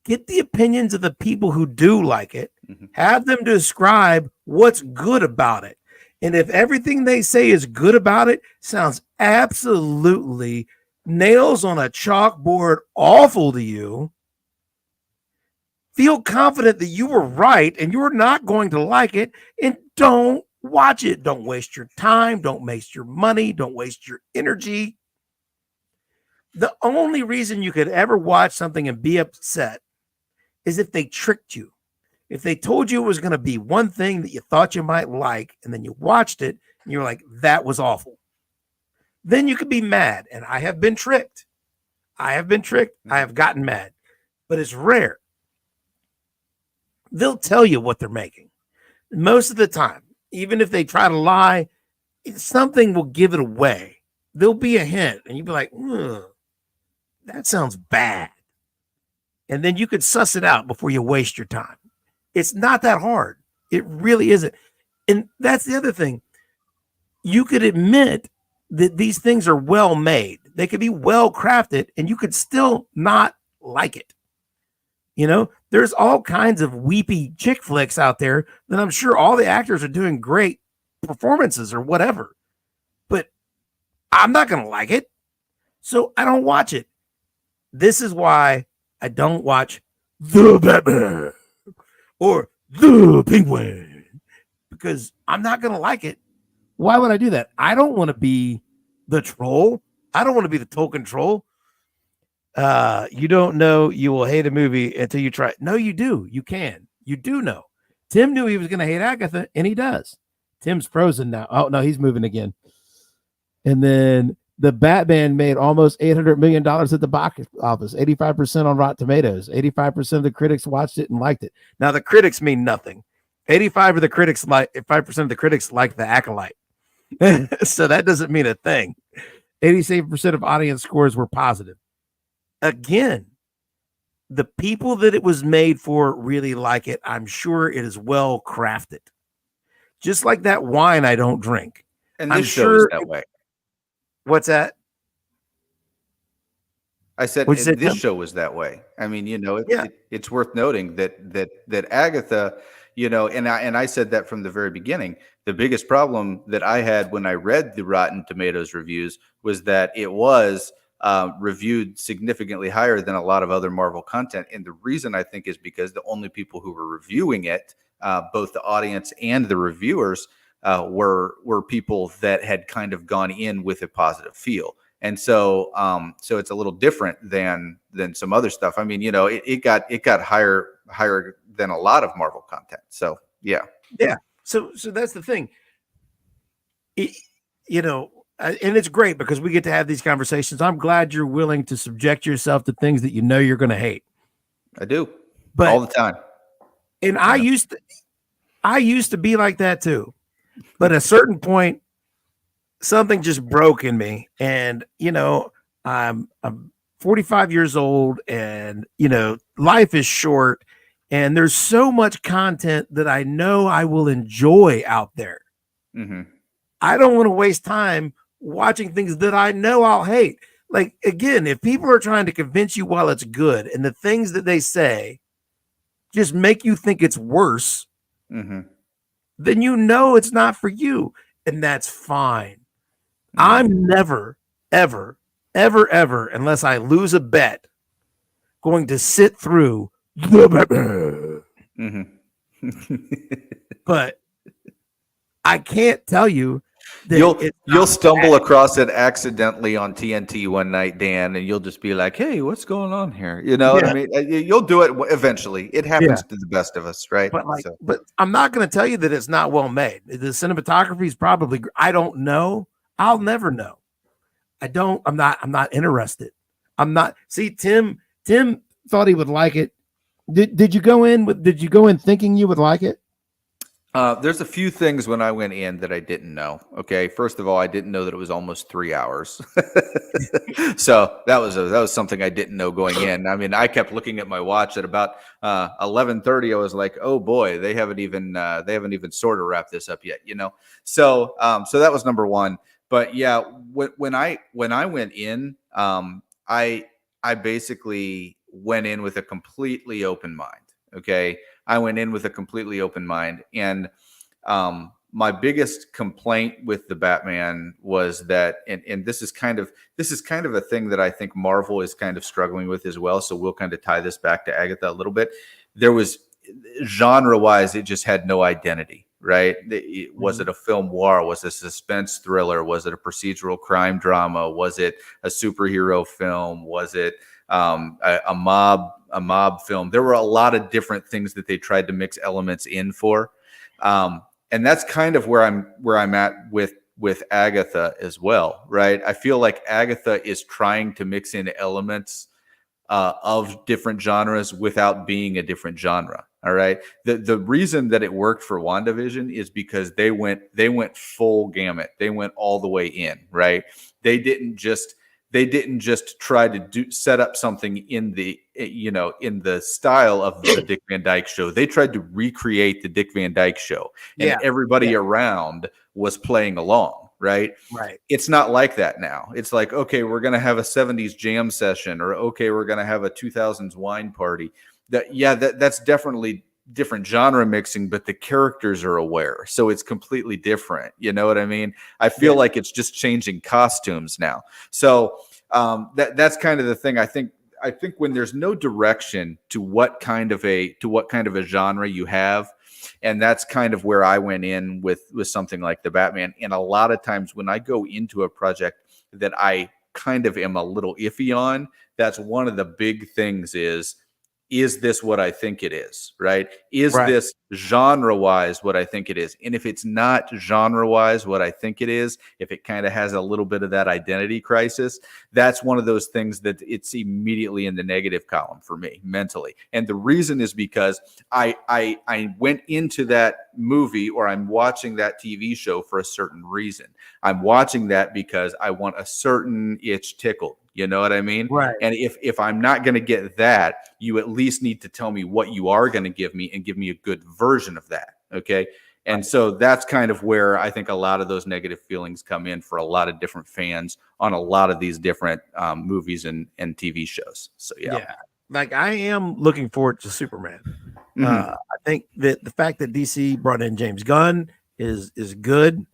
Speaker 2: Get the opinions of the people who do like it. Have them describe what's good about it. And if everything they say is good about it sounds absolutely nails on a chalkboard awful to you, feel confident that you were right and you're not going to like it, and don't watch it. Don't waste your time. Don't waste your money. Don't waste your energy. The only reason you could ever watch something and be upset is if they tricked you. If they told you it was going to be one thing that you thought you might like, and then you watched it and you're like, that was awful. Then you could be mad. And I have been tricked. I have gotten mad, but it's rare. They'll tell you what they're making. Most of the time, even if they try to lie, something will give it away. There'll be a hint and you'll be like, that sounds bad. And then you could suss it out before you waste your time. It's not that hard. It really isn't. And that's the other thing. You could admit that these things are well made. They could be well crafted and you could still not like it. There's all kinds of weepy chick flicks out there that I'm sure all the actors are doing great performances or whatever, but I'm not going to like it. So I don't watch it. This is why I don't watch The Batman or The Penguin, because I'm not going to like it. Why would I do that? I don't want to be the troll. I don't want to be the Tolkien troll. You don't know you will hate a movie until you try. No, you do. You can. You do know. Tim knew he was going to hate Agatha, and he does. Tim's frozen now. Oh, no, he's moving again. And then the Batman made almost $800 million at the box office, 85% on Rotten Tomatoes. 85% of the critics watched it and liked it. Now, the critics mean nothing. 5% of the critics like The Acolyte. So that doesn't mean a thing. 87% of audience scores were positive. Again, the people that it was made for really like it. I'm sure it is well crafted. Just like that wine I don't drink.
Speaker 1: And this show is that way.
Speaker 2: What's that?
Speaker 1: I said this show was that way. I mean, it's worth noting that Agatha, and I said that from the very beginning. The biggest problem that I had when I read the Rotten Tomatoes reviews was that it was reviewed significantly higher than a lot of other Marvel content. And the reason I think is because the only people who were reviewing it, both the audience and the reviewers, were people that had kind of gone in with a positive feel. And so it's a little different than some other stuff. I mean, it got higher than a lot of Marvel content. So yeah.
Speaker 2: So that's the thing. And it's great because we get to have these conversations. I'm glad you're willing to subject yourself to things that you're going to hate.
Speaker 1: I do.
Speaker 2: But
Speaker 1: all the time.
Speaker 2: and I used to be like that too. But at a certain point, something just broke in me. And I'm 45 years old, and life is short, and there's so much content that I know I will enjoy out there.
Speaker 1: Mm-hmm.
Speaker 2: I don't want to waste time watching things that I know I'll hate. Like, again, if people are trying to convince you while it's good, and the things that they say just make you think it's worse,
Speaker 1: Mm-hmm.
Speaker 2: then it's not for you. And that's fine.
Speaker 1: Mm-hmm.
Speaker 2: I'm never, ever, ever, ever, unless I lose a bet, going to sit through the but I can't tell you that
Speaker 1: you'll stumble across it accidentally on TNT one night, Dan, and you'll just be like, "Hey, what's going on here?" You know what I mean? You'll do it eventually. It happens to the best of us, right?
Speaker 2: But I'm not going to tell you that it's not well made. The cinematography is probably. I don't know. I'll never know. I'm not interested. I'm not. See, Tim thought he would like it. Did you go in thinking you would like it?
Speaker 1: There's a few things when I went in that I didn't know. Okay, first of all, I didn't know that it was almost 3 hours, so that was something I didn't know going in. I mean, I kept looking at my watch at about 11:30. I was like, oh boy, they haven't even sort of wrapped this up yet, So that was number one. But yeah, when I went in, I basically went in with a completely open mind. Okay. I went in with a completely open mind. And my biggest complaint with the Batman was that, and this is kind of a thing that I think Marvel is kind of struggling with as well. So we'll kind of tie this back to Agatha a little bit. There was, genre-wise, it just had no identity, right? Was it a film noir? Was it a suspense thriller? Was it a procedural crime drama? Was it a superhero film? Was it a mob film? There were a lot of different things that they tried to mix elements in for, and that's kind of where I'm at with Agatha as well, right? I feel like Agatha is trying to mix in elements of different genres without being a different genre. All right. The reason that it worked for WandaVision is because they went full gamut. They went all the way in, right? They didn't just try to set up something in the style of the Dick Van Dyke Show. They tried to recreate the Dick Van Dyke Show, and everybody around was playing along. Right. It's not like that now. It's like, okay, we're going to have a 70s jam session, or okay, we're going to have a 2000s wine party. That's definitely different genre mixing, but the characters are aware. So it's completely different. You know what I mean? I feel like it's just changing costumes now. So that's kind of the thing. I think when there's no direction to what kind of a genre you have, and that's kind of where I went in with something like the Batman. And a lot of times when I go into a project that I kind of am a little iffy on, that's one of the big things is this what I think it is, right? Is this genre-wise what I think it is? And if it's not genre-wise what I think it is, if it kind of has a little bit of that identity crisis, that's one of those things that it's immediately in the negative column for me mentally. And the reason is because I went into that movie, or I'm watching that TV show for a certain reason. I'm watching that because I want a certain itch tickled. You know what I mean?
Speaker 2: Right.
Speaker 1: And if I'm not going to get that, you at least need to tell me what you are going to give me and give me a good version of that. Okay. And so that's kind of where I think a lot of those negative feelings come in for a lot of different fans on a lot of these different movies and TV shows. So, yeah.
Speaker 2: Like, I am looking forward to Superman. I think that the fact that DC brought in James Gunn is good.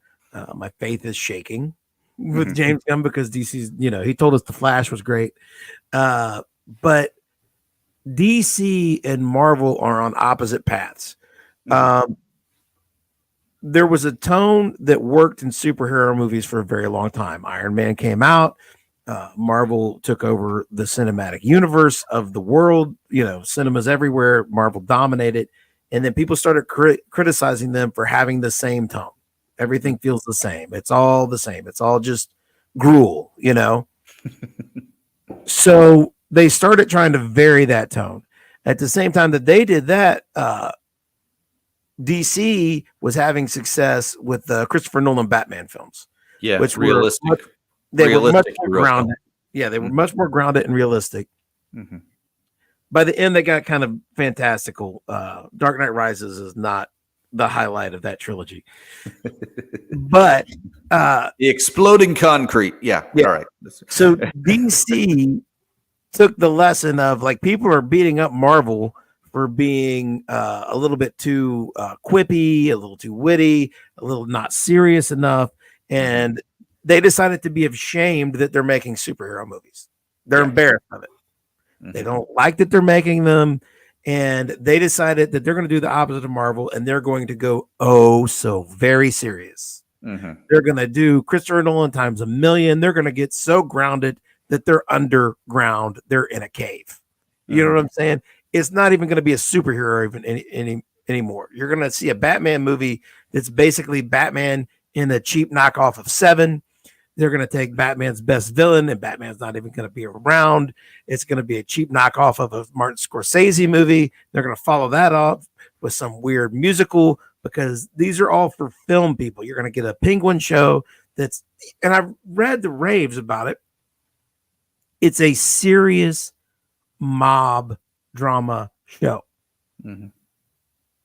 Speaker 2: My faith is shaking with James Gunn, because DC's, he told us The Flash was great. But DC and Marvel are on opposite paths. There was a tone that worked in superhero movies for a very long time. Iron Man came out. Marvel took over the cinematic universe of the world. Cinemas everywhere. Marvel dominated. And then people started criticizing them for having the same tone. Everything feels the same. It's all the same. It's all just gruel, So they started trying to vary that tone. At the same time that they did that, DC was having success with the Christopher Nolan Batman films,
Speaker 1: Yeah,
Speaker 2: which
Speaker 1: realistic.
Speaker 2: were much
Speaker 1: Realistic
Speaker 2: more
Speaker 1: hero film.
Speaker 2: grounded. Yeah, they were much more grounded and realistic.
Speaker 1: Mm-hmm.
Speaker 2: By the end, they got kind of fantastical. Dark Knight Rises is not the highlight of that trilogy, but
Speaker 1: The exploding concrete. Yeah.
Speaker 2: Yeah.
Speaker 1: All right.
Speaker 2: so DC took the lesson of like people are beating up Marvel for being a little bit too quippy, a little too witty, a little not serious enough, and they decided to be ashamed that they're making superhero movies. They're embarrassed of it. They don't like that they're making them, and they decided that they're going to do the opposite of Marvel, and they're going to go so very serious. They're going to do Christopher Nolan times a million. They're going to get so grounded that they're underground. They're in a cave. You know what I'm saying? It's not even going to be a superhero even anymore. You're going to see a Batman movie that's basically Batman in a cheap knockoff of Seven. They're going to take Batman's best villain, and Batman's not even going to be around. It's going to be a cheap knockoff of a Martin Scorsese movie. They're going to follow that up with some weird musical, because these are all for film people. You're going to get a Penguin show that's, and I've read the raves about it. It's a serious mob drama show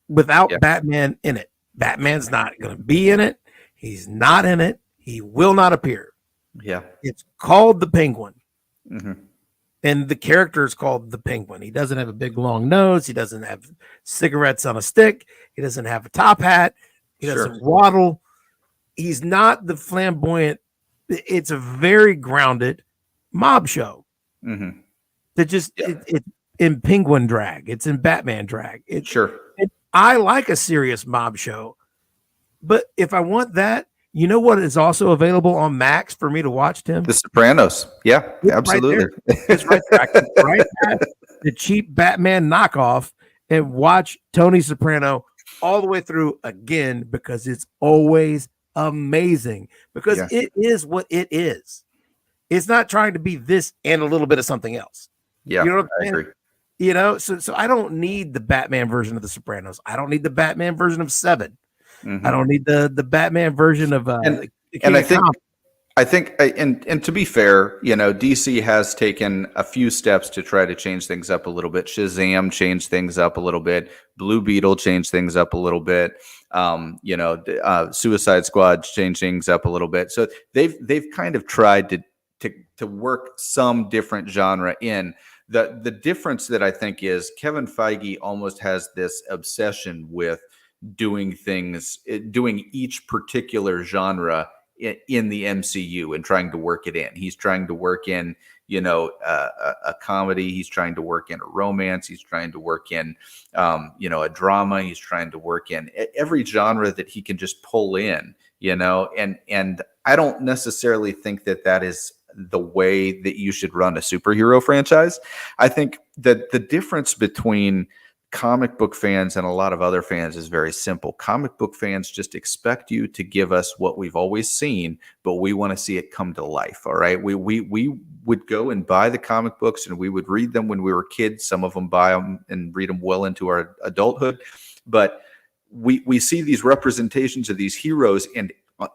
Speaker 2: without Batman in it. Batman's not going to be in it. He's not in it. He will not appear.
Speaker 1: Yeah.
Speaker 2: It's called the Penguin. And the character is called the Penguin. He doesn't have a big long nose. He doesn't have cigarettes on a stick. He doesn't have a top hat. He doesn't waddle. He's not the flamboyant. It's a very grounded mob show. That just it's in Penguin drag. It's in Batman drag. I like a serious mob show, but if I want that, you know what is also available on Max for me to watch, Tim?
Speaker 1: The Sopranos. Yeah,
Speaker 2: It's
Speaker 1: absolutely.
Speaker 2: It's right there. I can right past the cheap Batman knockoff and watch Tony Soprano all the way through again, because it's always amazing, because it is what it is. It's not trying to be this and a little bit of something else.
Speaker 1: Yeah,
Speaker 2: you know what I'm
Speaker 1: I
Speaker 2: saying?
Speaker 1: agree.
Speaker 2: You know, so I don't need the Batman version of The Sopranos. I don't need the Batman version of Seven. I don't need the Batman version of
Speaker 1: and I think and to be fair, you know, DC has taken a few steps to try to change things up a little bit. Shazam changed things up a little bit. Blue Beetle changed things up a little bit. Suicide Squad changed things up a little bit. So they've kind of tried to work some different genre in. The difference that I think is Kevin Feige almost has this obsession with doing each particular genre in the MCU and trying to work it in. He's trying to work in, a comedy. He's trying to work in a romance. He's trying to work in, a drama. He's trying to work in every genre that he can just pull in, and I don't necessarily think that is the way that you should run a superhero franchise. I think that the difference between comic book fans and a lot of other fans is very simple. Comic book fans just expect you to give us what we've always seen, but we want to see it come to life. All right. We would go and buy the comic books, and we would read them when we were kids. Some of them buy them and read them well into our adulthood. But we see these representations of these heroes, and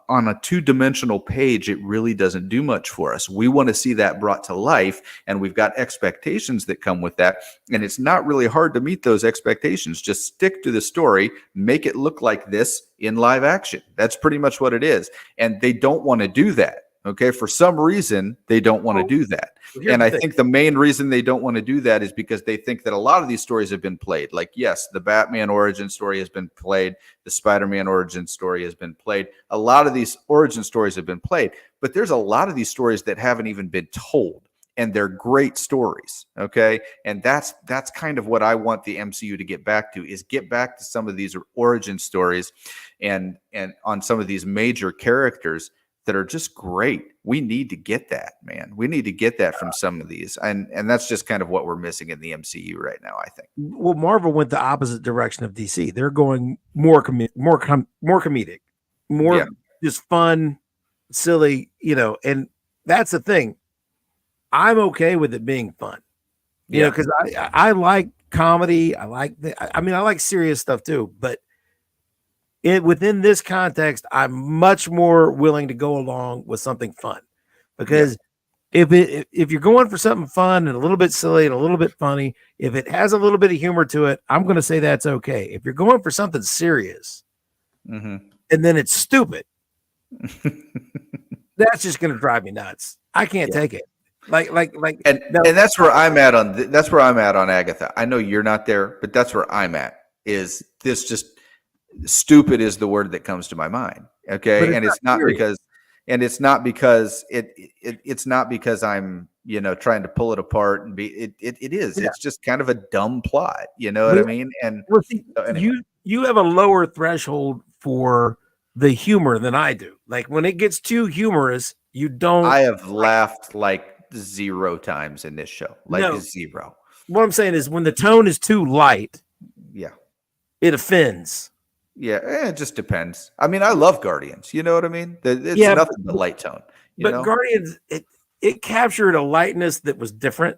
Speaker 1: on a two-dimensional page, it really doesn't do much for us. We want to see that brought to life, and we've got expectations that come with that. And it's not really hard to meet those expectations. Just stick to the story, make it look like this in live action. That's pretty much what it is. And they don't want to do that. Okay. For some reason, they don't want to do that. And I think the main reason they don't want to do that is because they think that a lot of these stories have been played. Like, yes, the Batman origin story has been played. The Spider-Man origin story has been played. A lot of these origin stories have been played, but there's a lot of these stories that haven't even been told, and they're great stories. Okay. And that's kind of what I want the MCU to get back to, is get back to some of these origin stories and on some of these major characters that are just great. We need to get that, man. We need to get that from some of these. And that's just kind of what we're missing in the MCU right now, I think.
Speaker 2: Well, Marvel went the opposite direction of DC. They're going more comedic, more just fun, silly, and that's the thing. I'm okay with it being fun, because I like comedy. I like I mean, I like serious stuff too, but within this context, I'm much more willing to go along with something fun,
Speaker 1: Yeah.
Speaker 2: because if you're going for something fun and a little bit silly and a little bit funny, if it has a little bit of humor to it, I'm going to say that's okay. If you're going for something serious
Speaker 1: Mm-hmm.
Speaker 2: and then it's stupid, that's just going to drive me nuts. I can't take it.
Speaker 1: And that's where I'm at on that's where I'm at on Agatha. I know you're not there, but that's where I'm at. Is this just stupid is the word that comes to my mind. Okay. And it's not because it's not because I'm, trying to pull it apart and it is.
Speaker 2: Yeah.
Speaker 1: It's just kind of a dumb plot. You know what I mean? And
Speaker 2: see,
Speaker 1: so anyway.
Speaker 2: you have a lower threshold for the humor than I do. Like when it gets too humorous, you don't.
Speaker 1: I have laughed like 0 times in this show. Like 0.
Speaker 2: What I'm saying is when the tone is too light,
Speaker 1: yeah,
Speaker 2: it offends.
Speaker 1: Yeah, it just depends. I mean, I love Guardians. You know what I mean? It's nothing but light tone.
Speaker 2: But Guardians, it captured a lightness that was different.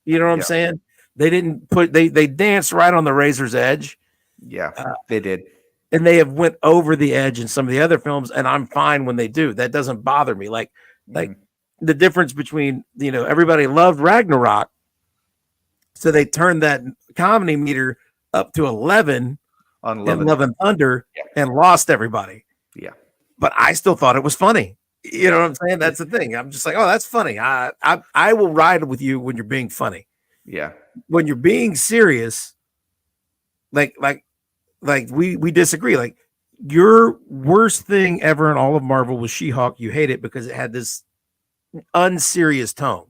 Speaker 2: You know what I'm saying? They didn't they danced right on the razor's edge.
Speaker 1: Yeah, they did.
Speaker 2: And they have went over the edge in some of the other films, and I'm fine when they do. That doesn't bother me. Like the difference between, everybody loved Ragnarok, so they turned that comedy meter up to 11 on Love and Thunder and lost everybody.
Speaker 1: Yeah.
Speaker 2: But I still thought it was funny. You know what I'm saying? That's the thing. I'm just like, oh, that's funny. I will ride with you when you're being funny.
Speaker 1: Yeah.
Speaker 2: When you're being serious, like we disagree. Like your worst thing ever in all of Marvel was She-Hulk. You hate it because it had this unserious tone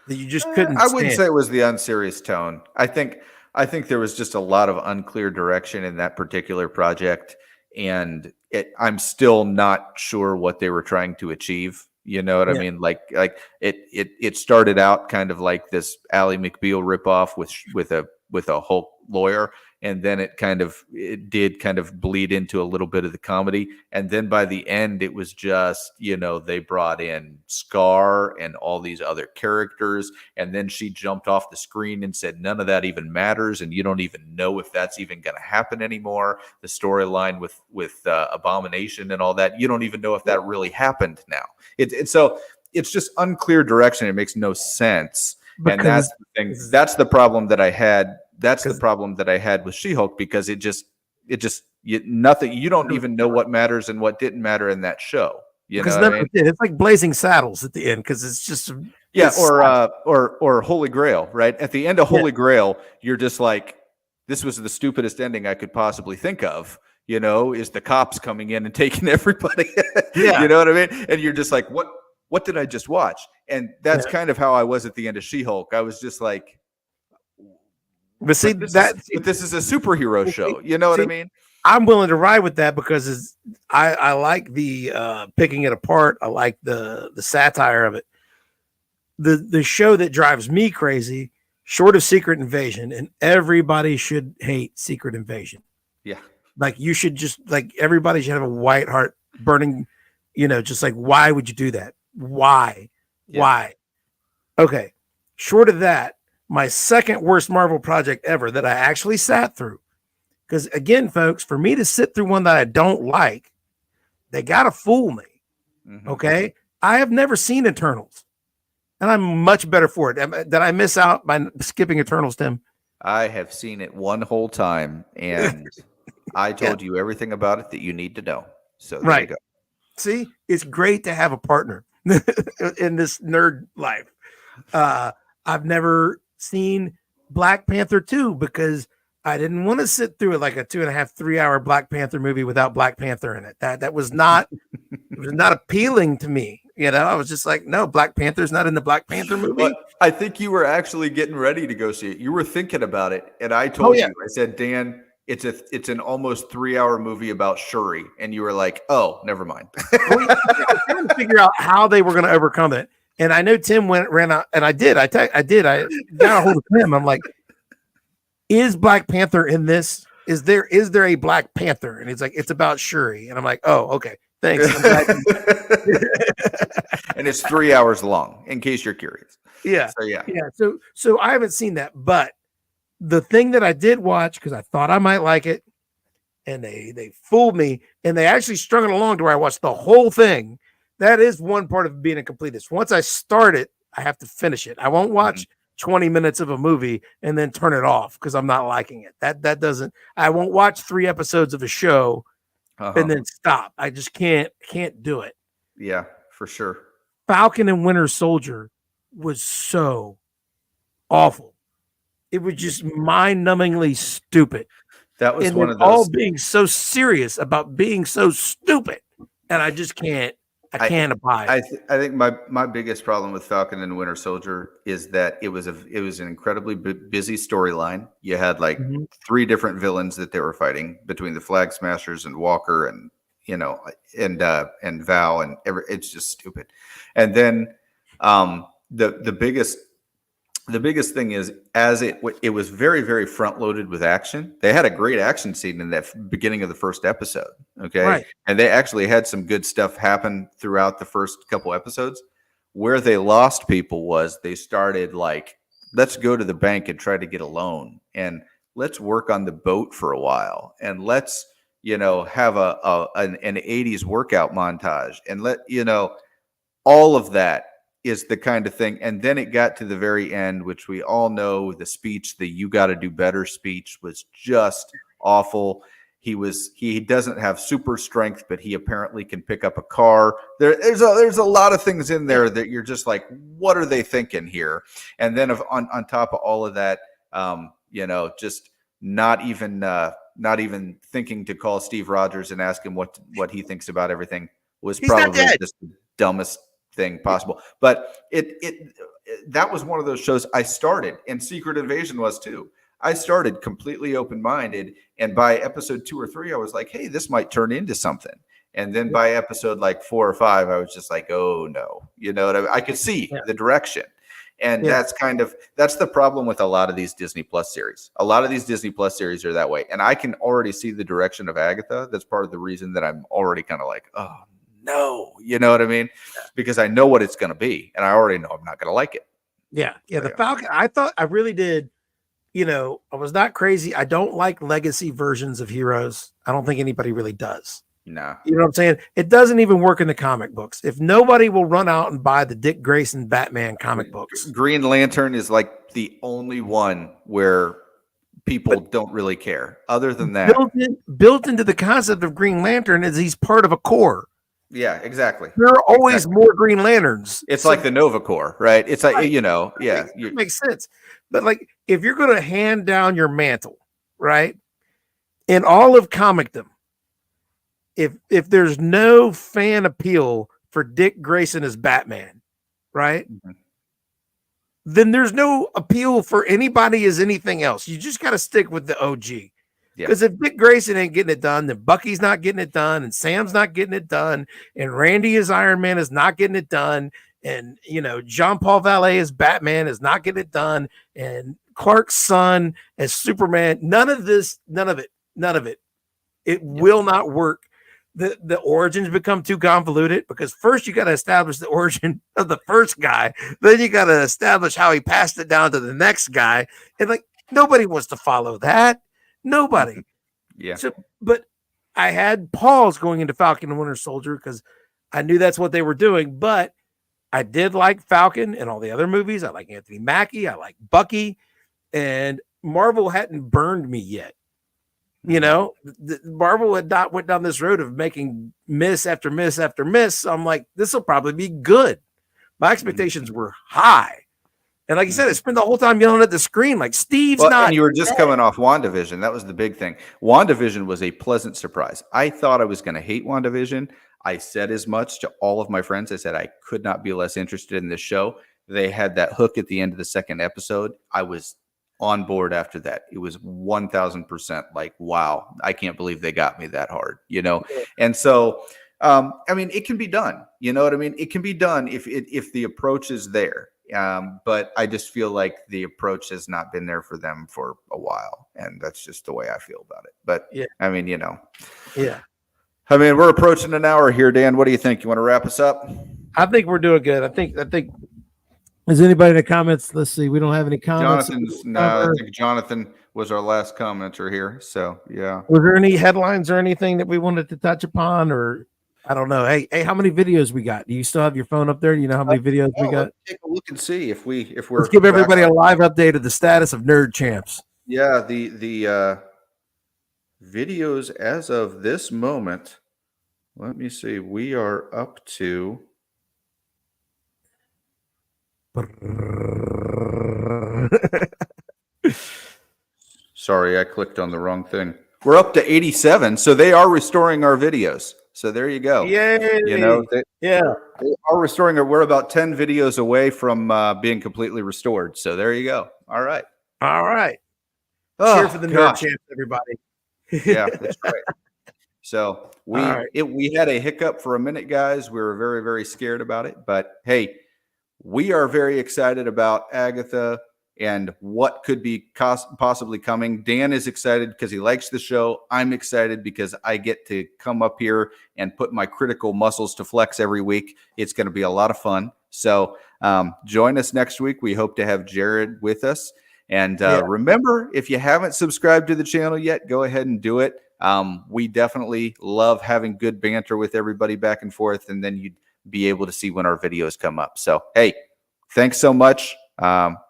Speaker 2: that you just couldn't
Speaker 1: I wouldn't
Speaker 2: stand.
Speaker 1: say it was the unserious tone. I think there was just a lot of unclear direction in that particular project, and I'm still not sure what they were trying to achieve. You know what I mean? Like it started out kind of like this Ally McBeal ripoff with a Hulk lawyer, and then it did kind of bleed into a little bit of the comedy, and then by the end it was just, they brought in Scar and all these other characters, and then she jumped off the screen and said none of that even matters, and you don't even know if that's even going to happen anymore. The storyline with Abomination and all that, you don't even know if that really happened now. So it's just unclear direction. It makes no sense. And that's the thing. That's the problem that I had. That's the problem that I had with She-Hulk, because nothing. You don't even know what matters and what didn't matter in that show.
Speaker 2: Because it's like Blazing Saddles at the end, because it's just
Speaker 1: or Holy Grail, right? At the end of Holy Grail, you're just like, this was the stupidest ending I could possibly think of. Is the cops coming in and taking everybody? You know what I mean? And you're just like, what did I just watch? And that's kind of how I was at the end of She-Hulk. I was just like,
Speaker 2: this is
Speaker 1: a superhero show. You know what I mean?
Speaker 2: I'm willing to ride with that because I like the picking it apart. I like the satire of it. The show that drives me crazy, short of Secret Invasion, and everybody should hate Secret Invasion.
Speaker 1: Yeah.
Speaker 2: Like you should just everybody should have a white heart burning, just like, why would you do that? Why?
Speaker 1: Yeah.
Speaker 2: Why? Okay. Short of that, my second worst Marvel project ever that I actually sat through. Because again, folks, for me to sit through one that I don't like, they got to fool me.
Speaker 1: Mm-hmm.
Speaker 2: Okay. I have never seen Eternals, and I'm much better for it. Did I miss out by skipping Eternals, Tim?
Speaker 1: I have seen it one whole time, and I told you everything about it that you need to know. So there you go.
Speaker 2: See, it's great to have a partner in this nerd life. I've never seen Black Panther 2 because I didn't want to sit through it like a 2.5-3 hour Black Panther movie without Black Panther in it. That was not it was not appealing to me. I was just like, no, Black Panther's not in the Black Panther movie.
Speaker 1: But I think you were actually getting ready to go see it. You were thinking about it, and I told you, I said, Dan, it's an almost 3 hour movie about Shuri, and you were like, oh, never mind.
Speaker 2: I was trying to figure out how they were going to overcome it. And I know Tim ran out, and I did. I got a hold of Tim. I'm like, is Black Panther in this? Is there a Black Panther? And he's like, it's about Shuri. And I'm like, oh, okay, thanks.
Speaker 1: And it's 3 hours long, in case you're curious.
Speaker 2: Yeah.
Speaker 1: So yeah.
Speaker 2: So I haven't seen that, but the thing that I did watch because I thought I might like it, and they fooled me, and they actually strung it along to where I watched the whole thing. That is one part of being a completist. Once I start it, I have to finish it. I won't watch 20 minutes of a movie and then turn it off because I'm not liking it. That doesn't. I won't watch 3 episodes of a show and then stop. I just can't do it.
Speaker 1: Yeah, for sure.
Speaker 2: Falcon and Winter Soldier was so awful. It was just mind-numbingly stupid.
Speaker 1: That was
Speaker 2: and
Speaker 1: one of those.
Speaker 2: All being so serious about being so stupid, and I just can't. I can't abide.
Speaker 1: I think my biggest problem with Falcon and Winter Soldier is that it was an incredibly busy storyline. You had like 3 different villains that they were fighting between the Flag Smashers and Walker, and and Val, and it's just stupid. And then the biggest thing is, as it was very, very front loaded with action. They had a great action scene in that beginning of the first episode. Okay.
Speaker 2: Right.
Speaker 1: And they actually had some good stuff happen throughout the first couple episodes. Where they lost people was they started like, let's go to the bank and try to get a loan, and let's work on the boat for a while, and let's, have an 80s workout montage, and all of that is the kind of thing. And then it got to the very end, which we all know, the speech, the "you got to do better" speech, was just awful. He doesn't have super strength, but he apparently can pick up a car. There's a lot of things in there that you're just like, what are they thinking here? And then on top of all of that, just not even thinking to call Steve Rogers and ask him what he thinks about everything was probably just the dumbest thing possible. But that was one of those shows I started, and Secret Invasion was too. I started completely open-minded, and by episode 2 or 3, I was like, hey, this might turn into something. And then by episode like 4 or 5, I was just like, oh no, I could see the direction. And that's the problem with a lot of these Disney Plus series. A lot of these Disney Plus series are that way. And I can already see the direction of Agatha. That's part of the reason that I'm already kind of like, oh no, you know what I mean? Because I know what it's going to be, and I already know I'm not going to like it.
Speaker 2: Yeah. The Falcon, I thought I really did. I was not crazy. I don't like legacy versions of heroes. I don't think anybody really does.
Speaker 1: No.
Speaker 2: You know what I'm saying? It doesn't even work in the comic books. If nobody will run out and buy the Dick Grayson Batman comic books.
Speaker 1: Green Lantern is like the only one where people don't really care. Other than that,
Speaker 2: built into the concept of Green Lantern is he's part of a corps.
Speaker 1: Yeah, exactly.
Speaker 2: There are always more Green Lanterns.
Speaker 1: It's like the Nova Corps, right? It's like,
Speaker 2: It makes sense. But like, if you're going to hand down your mantle, right, in all of comicdom, if there's no fan appeal for Dick Grayson as Batman, right, then there's no appeal for anybody as anything else. You just got to stick with the OG. Because if Dick Grayson ain't getting it done, then Bucky's not getting it done, and Sam's not getting it done, and Randy as Iron Man is not getting it done, and Jean-Paul Vallée as Batman is not getting it done, and Clark's son as Superman. None of it. It will not work. The origins become too convoluted, because first you got to establish the origin of the first guy, then you got to establish how he passed it down to the next guy, and like nobody wants to follow that. Nobody.
Speaker 1: Yeah.
Speaker 2: So, but I had pause going into Falcon and Winter Soldier because I knew that's what they were doing. But I did like Falcon and all the other movies. I like Anthony Mackie. I like Bucky. And Marvel hadn't burned me yet. Marvel had not went down this road of making miss after miss after miss. So I'm like, this will probably be good. My expectations were high. And like you said, I spent the whole time yelling at the screen like, Steve's not.
Speaker 1: And you were just coming off WandaVision. That was the big thing. WandaVision was a pleasant surprise. I thought I was going to hate WandaVision. I said as much to all of my friends. I said I could not be less interested in this show. They had that hook at the end of the second episode. I was on board after that. It was 1,000% like, wow, I can't believe they got me that hard, And so, it can be done. You know what I mean? It can be done if the approach is there. But I just feel like the approach has not been there for them for a while, and that's just the way I feel about it. But we're approaching an hour here, Dan. What do you think? You want to wrap us up?
Speaker 2: I think we're doing good. I think Is anybody in the comments? Let's see. We don't have any comments.
Speaker 1: I think Jonathan was our last commenter here. So yeah.
Speaker 2: Was there any headlines or anything that we wanted to touch upon, or I don't know? Hey, how many videos we got? Do you still have your phone up there? Do you know how many videos we got?
Speaker 1: Let's take a look and see if we're.
Speaker 2: Let's give everybody a live update of the status of Nerd Champs.
Speaker 1: Yeah, the videos as of this moment. Let me see. We are up to. Sorry, I clicked on the wrong thing. We're up to 87, so they are restoring our videos. So there you go.
Speaker 2: Yay!
Speaker 1: You know, they
Speaker 2: are
Speaker 1: restoring it. We're about 10 videos away from being completely restored. So there you go. All right.
Speaker 2: Cheer for the Nerd Champs, everybody.
Speaker 1: Yeah, that's right. So we had a hiccup for a minute, guys. We were very, very scared about it. But hey, we are very excited about Agatha and what could be possibly coming. Dan is excited because he likes the show. I'm excited because I get to come up here and put my critical muscles to flex every week. It's going to be a lot of fun. So join us next week. We hope to have Jared with us. And remember, if you haven't subscribed to the channel yet, go ahead and do it. We definitely love having good banter with everybody back and forth, and then you'd be able to see when our videos come up. So, hey, thanks so much.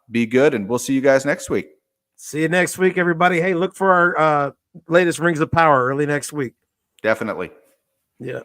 Speaker 1: Be good, and we'll see you guys next week.
Speaker 2: See you next week, everybody. Hey, look for our latest Rings of Power early next week.
Speaker 1: Definitely.
Speaker 2: Yeah.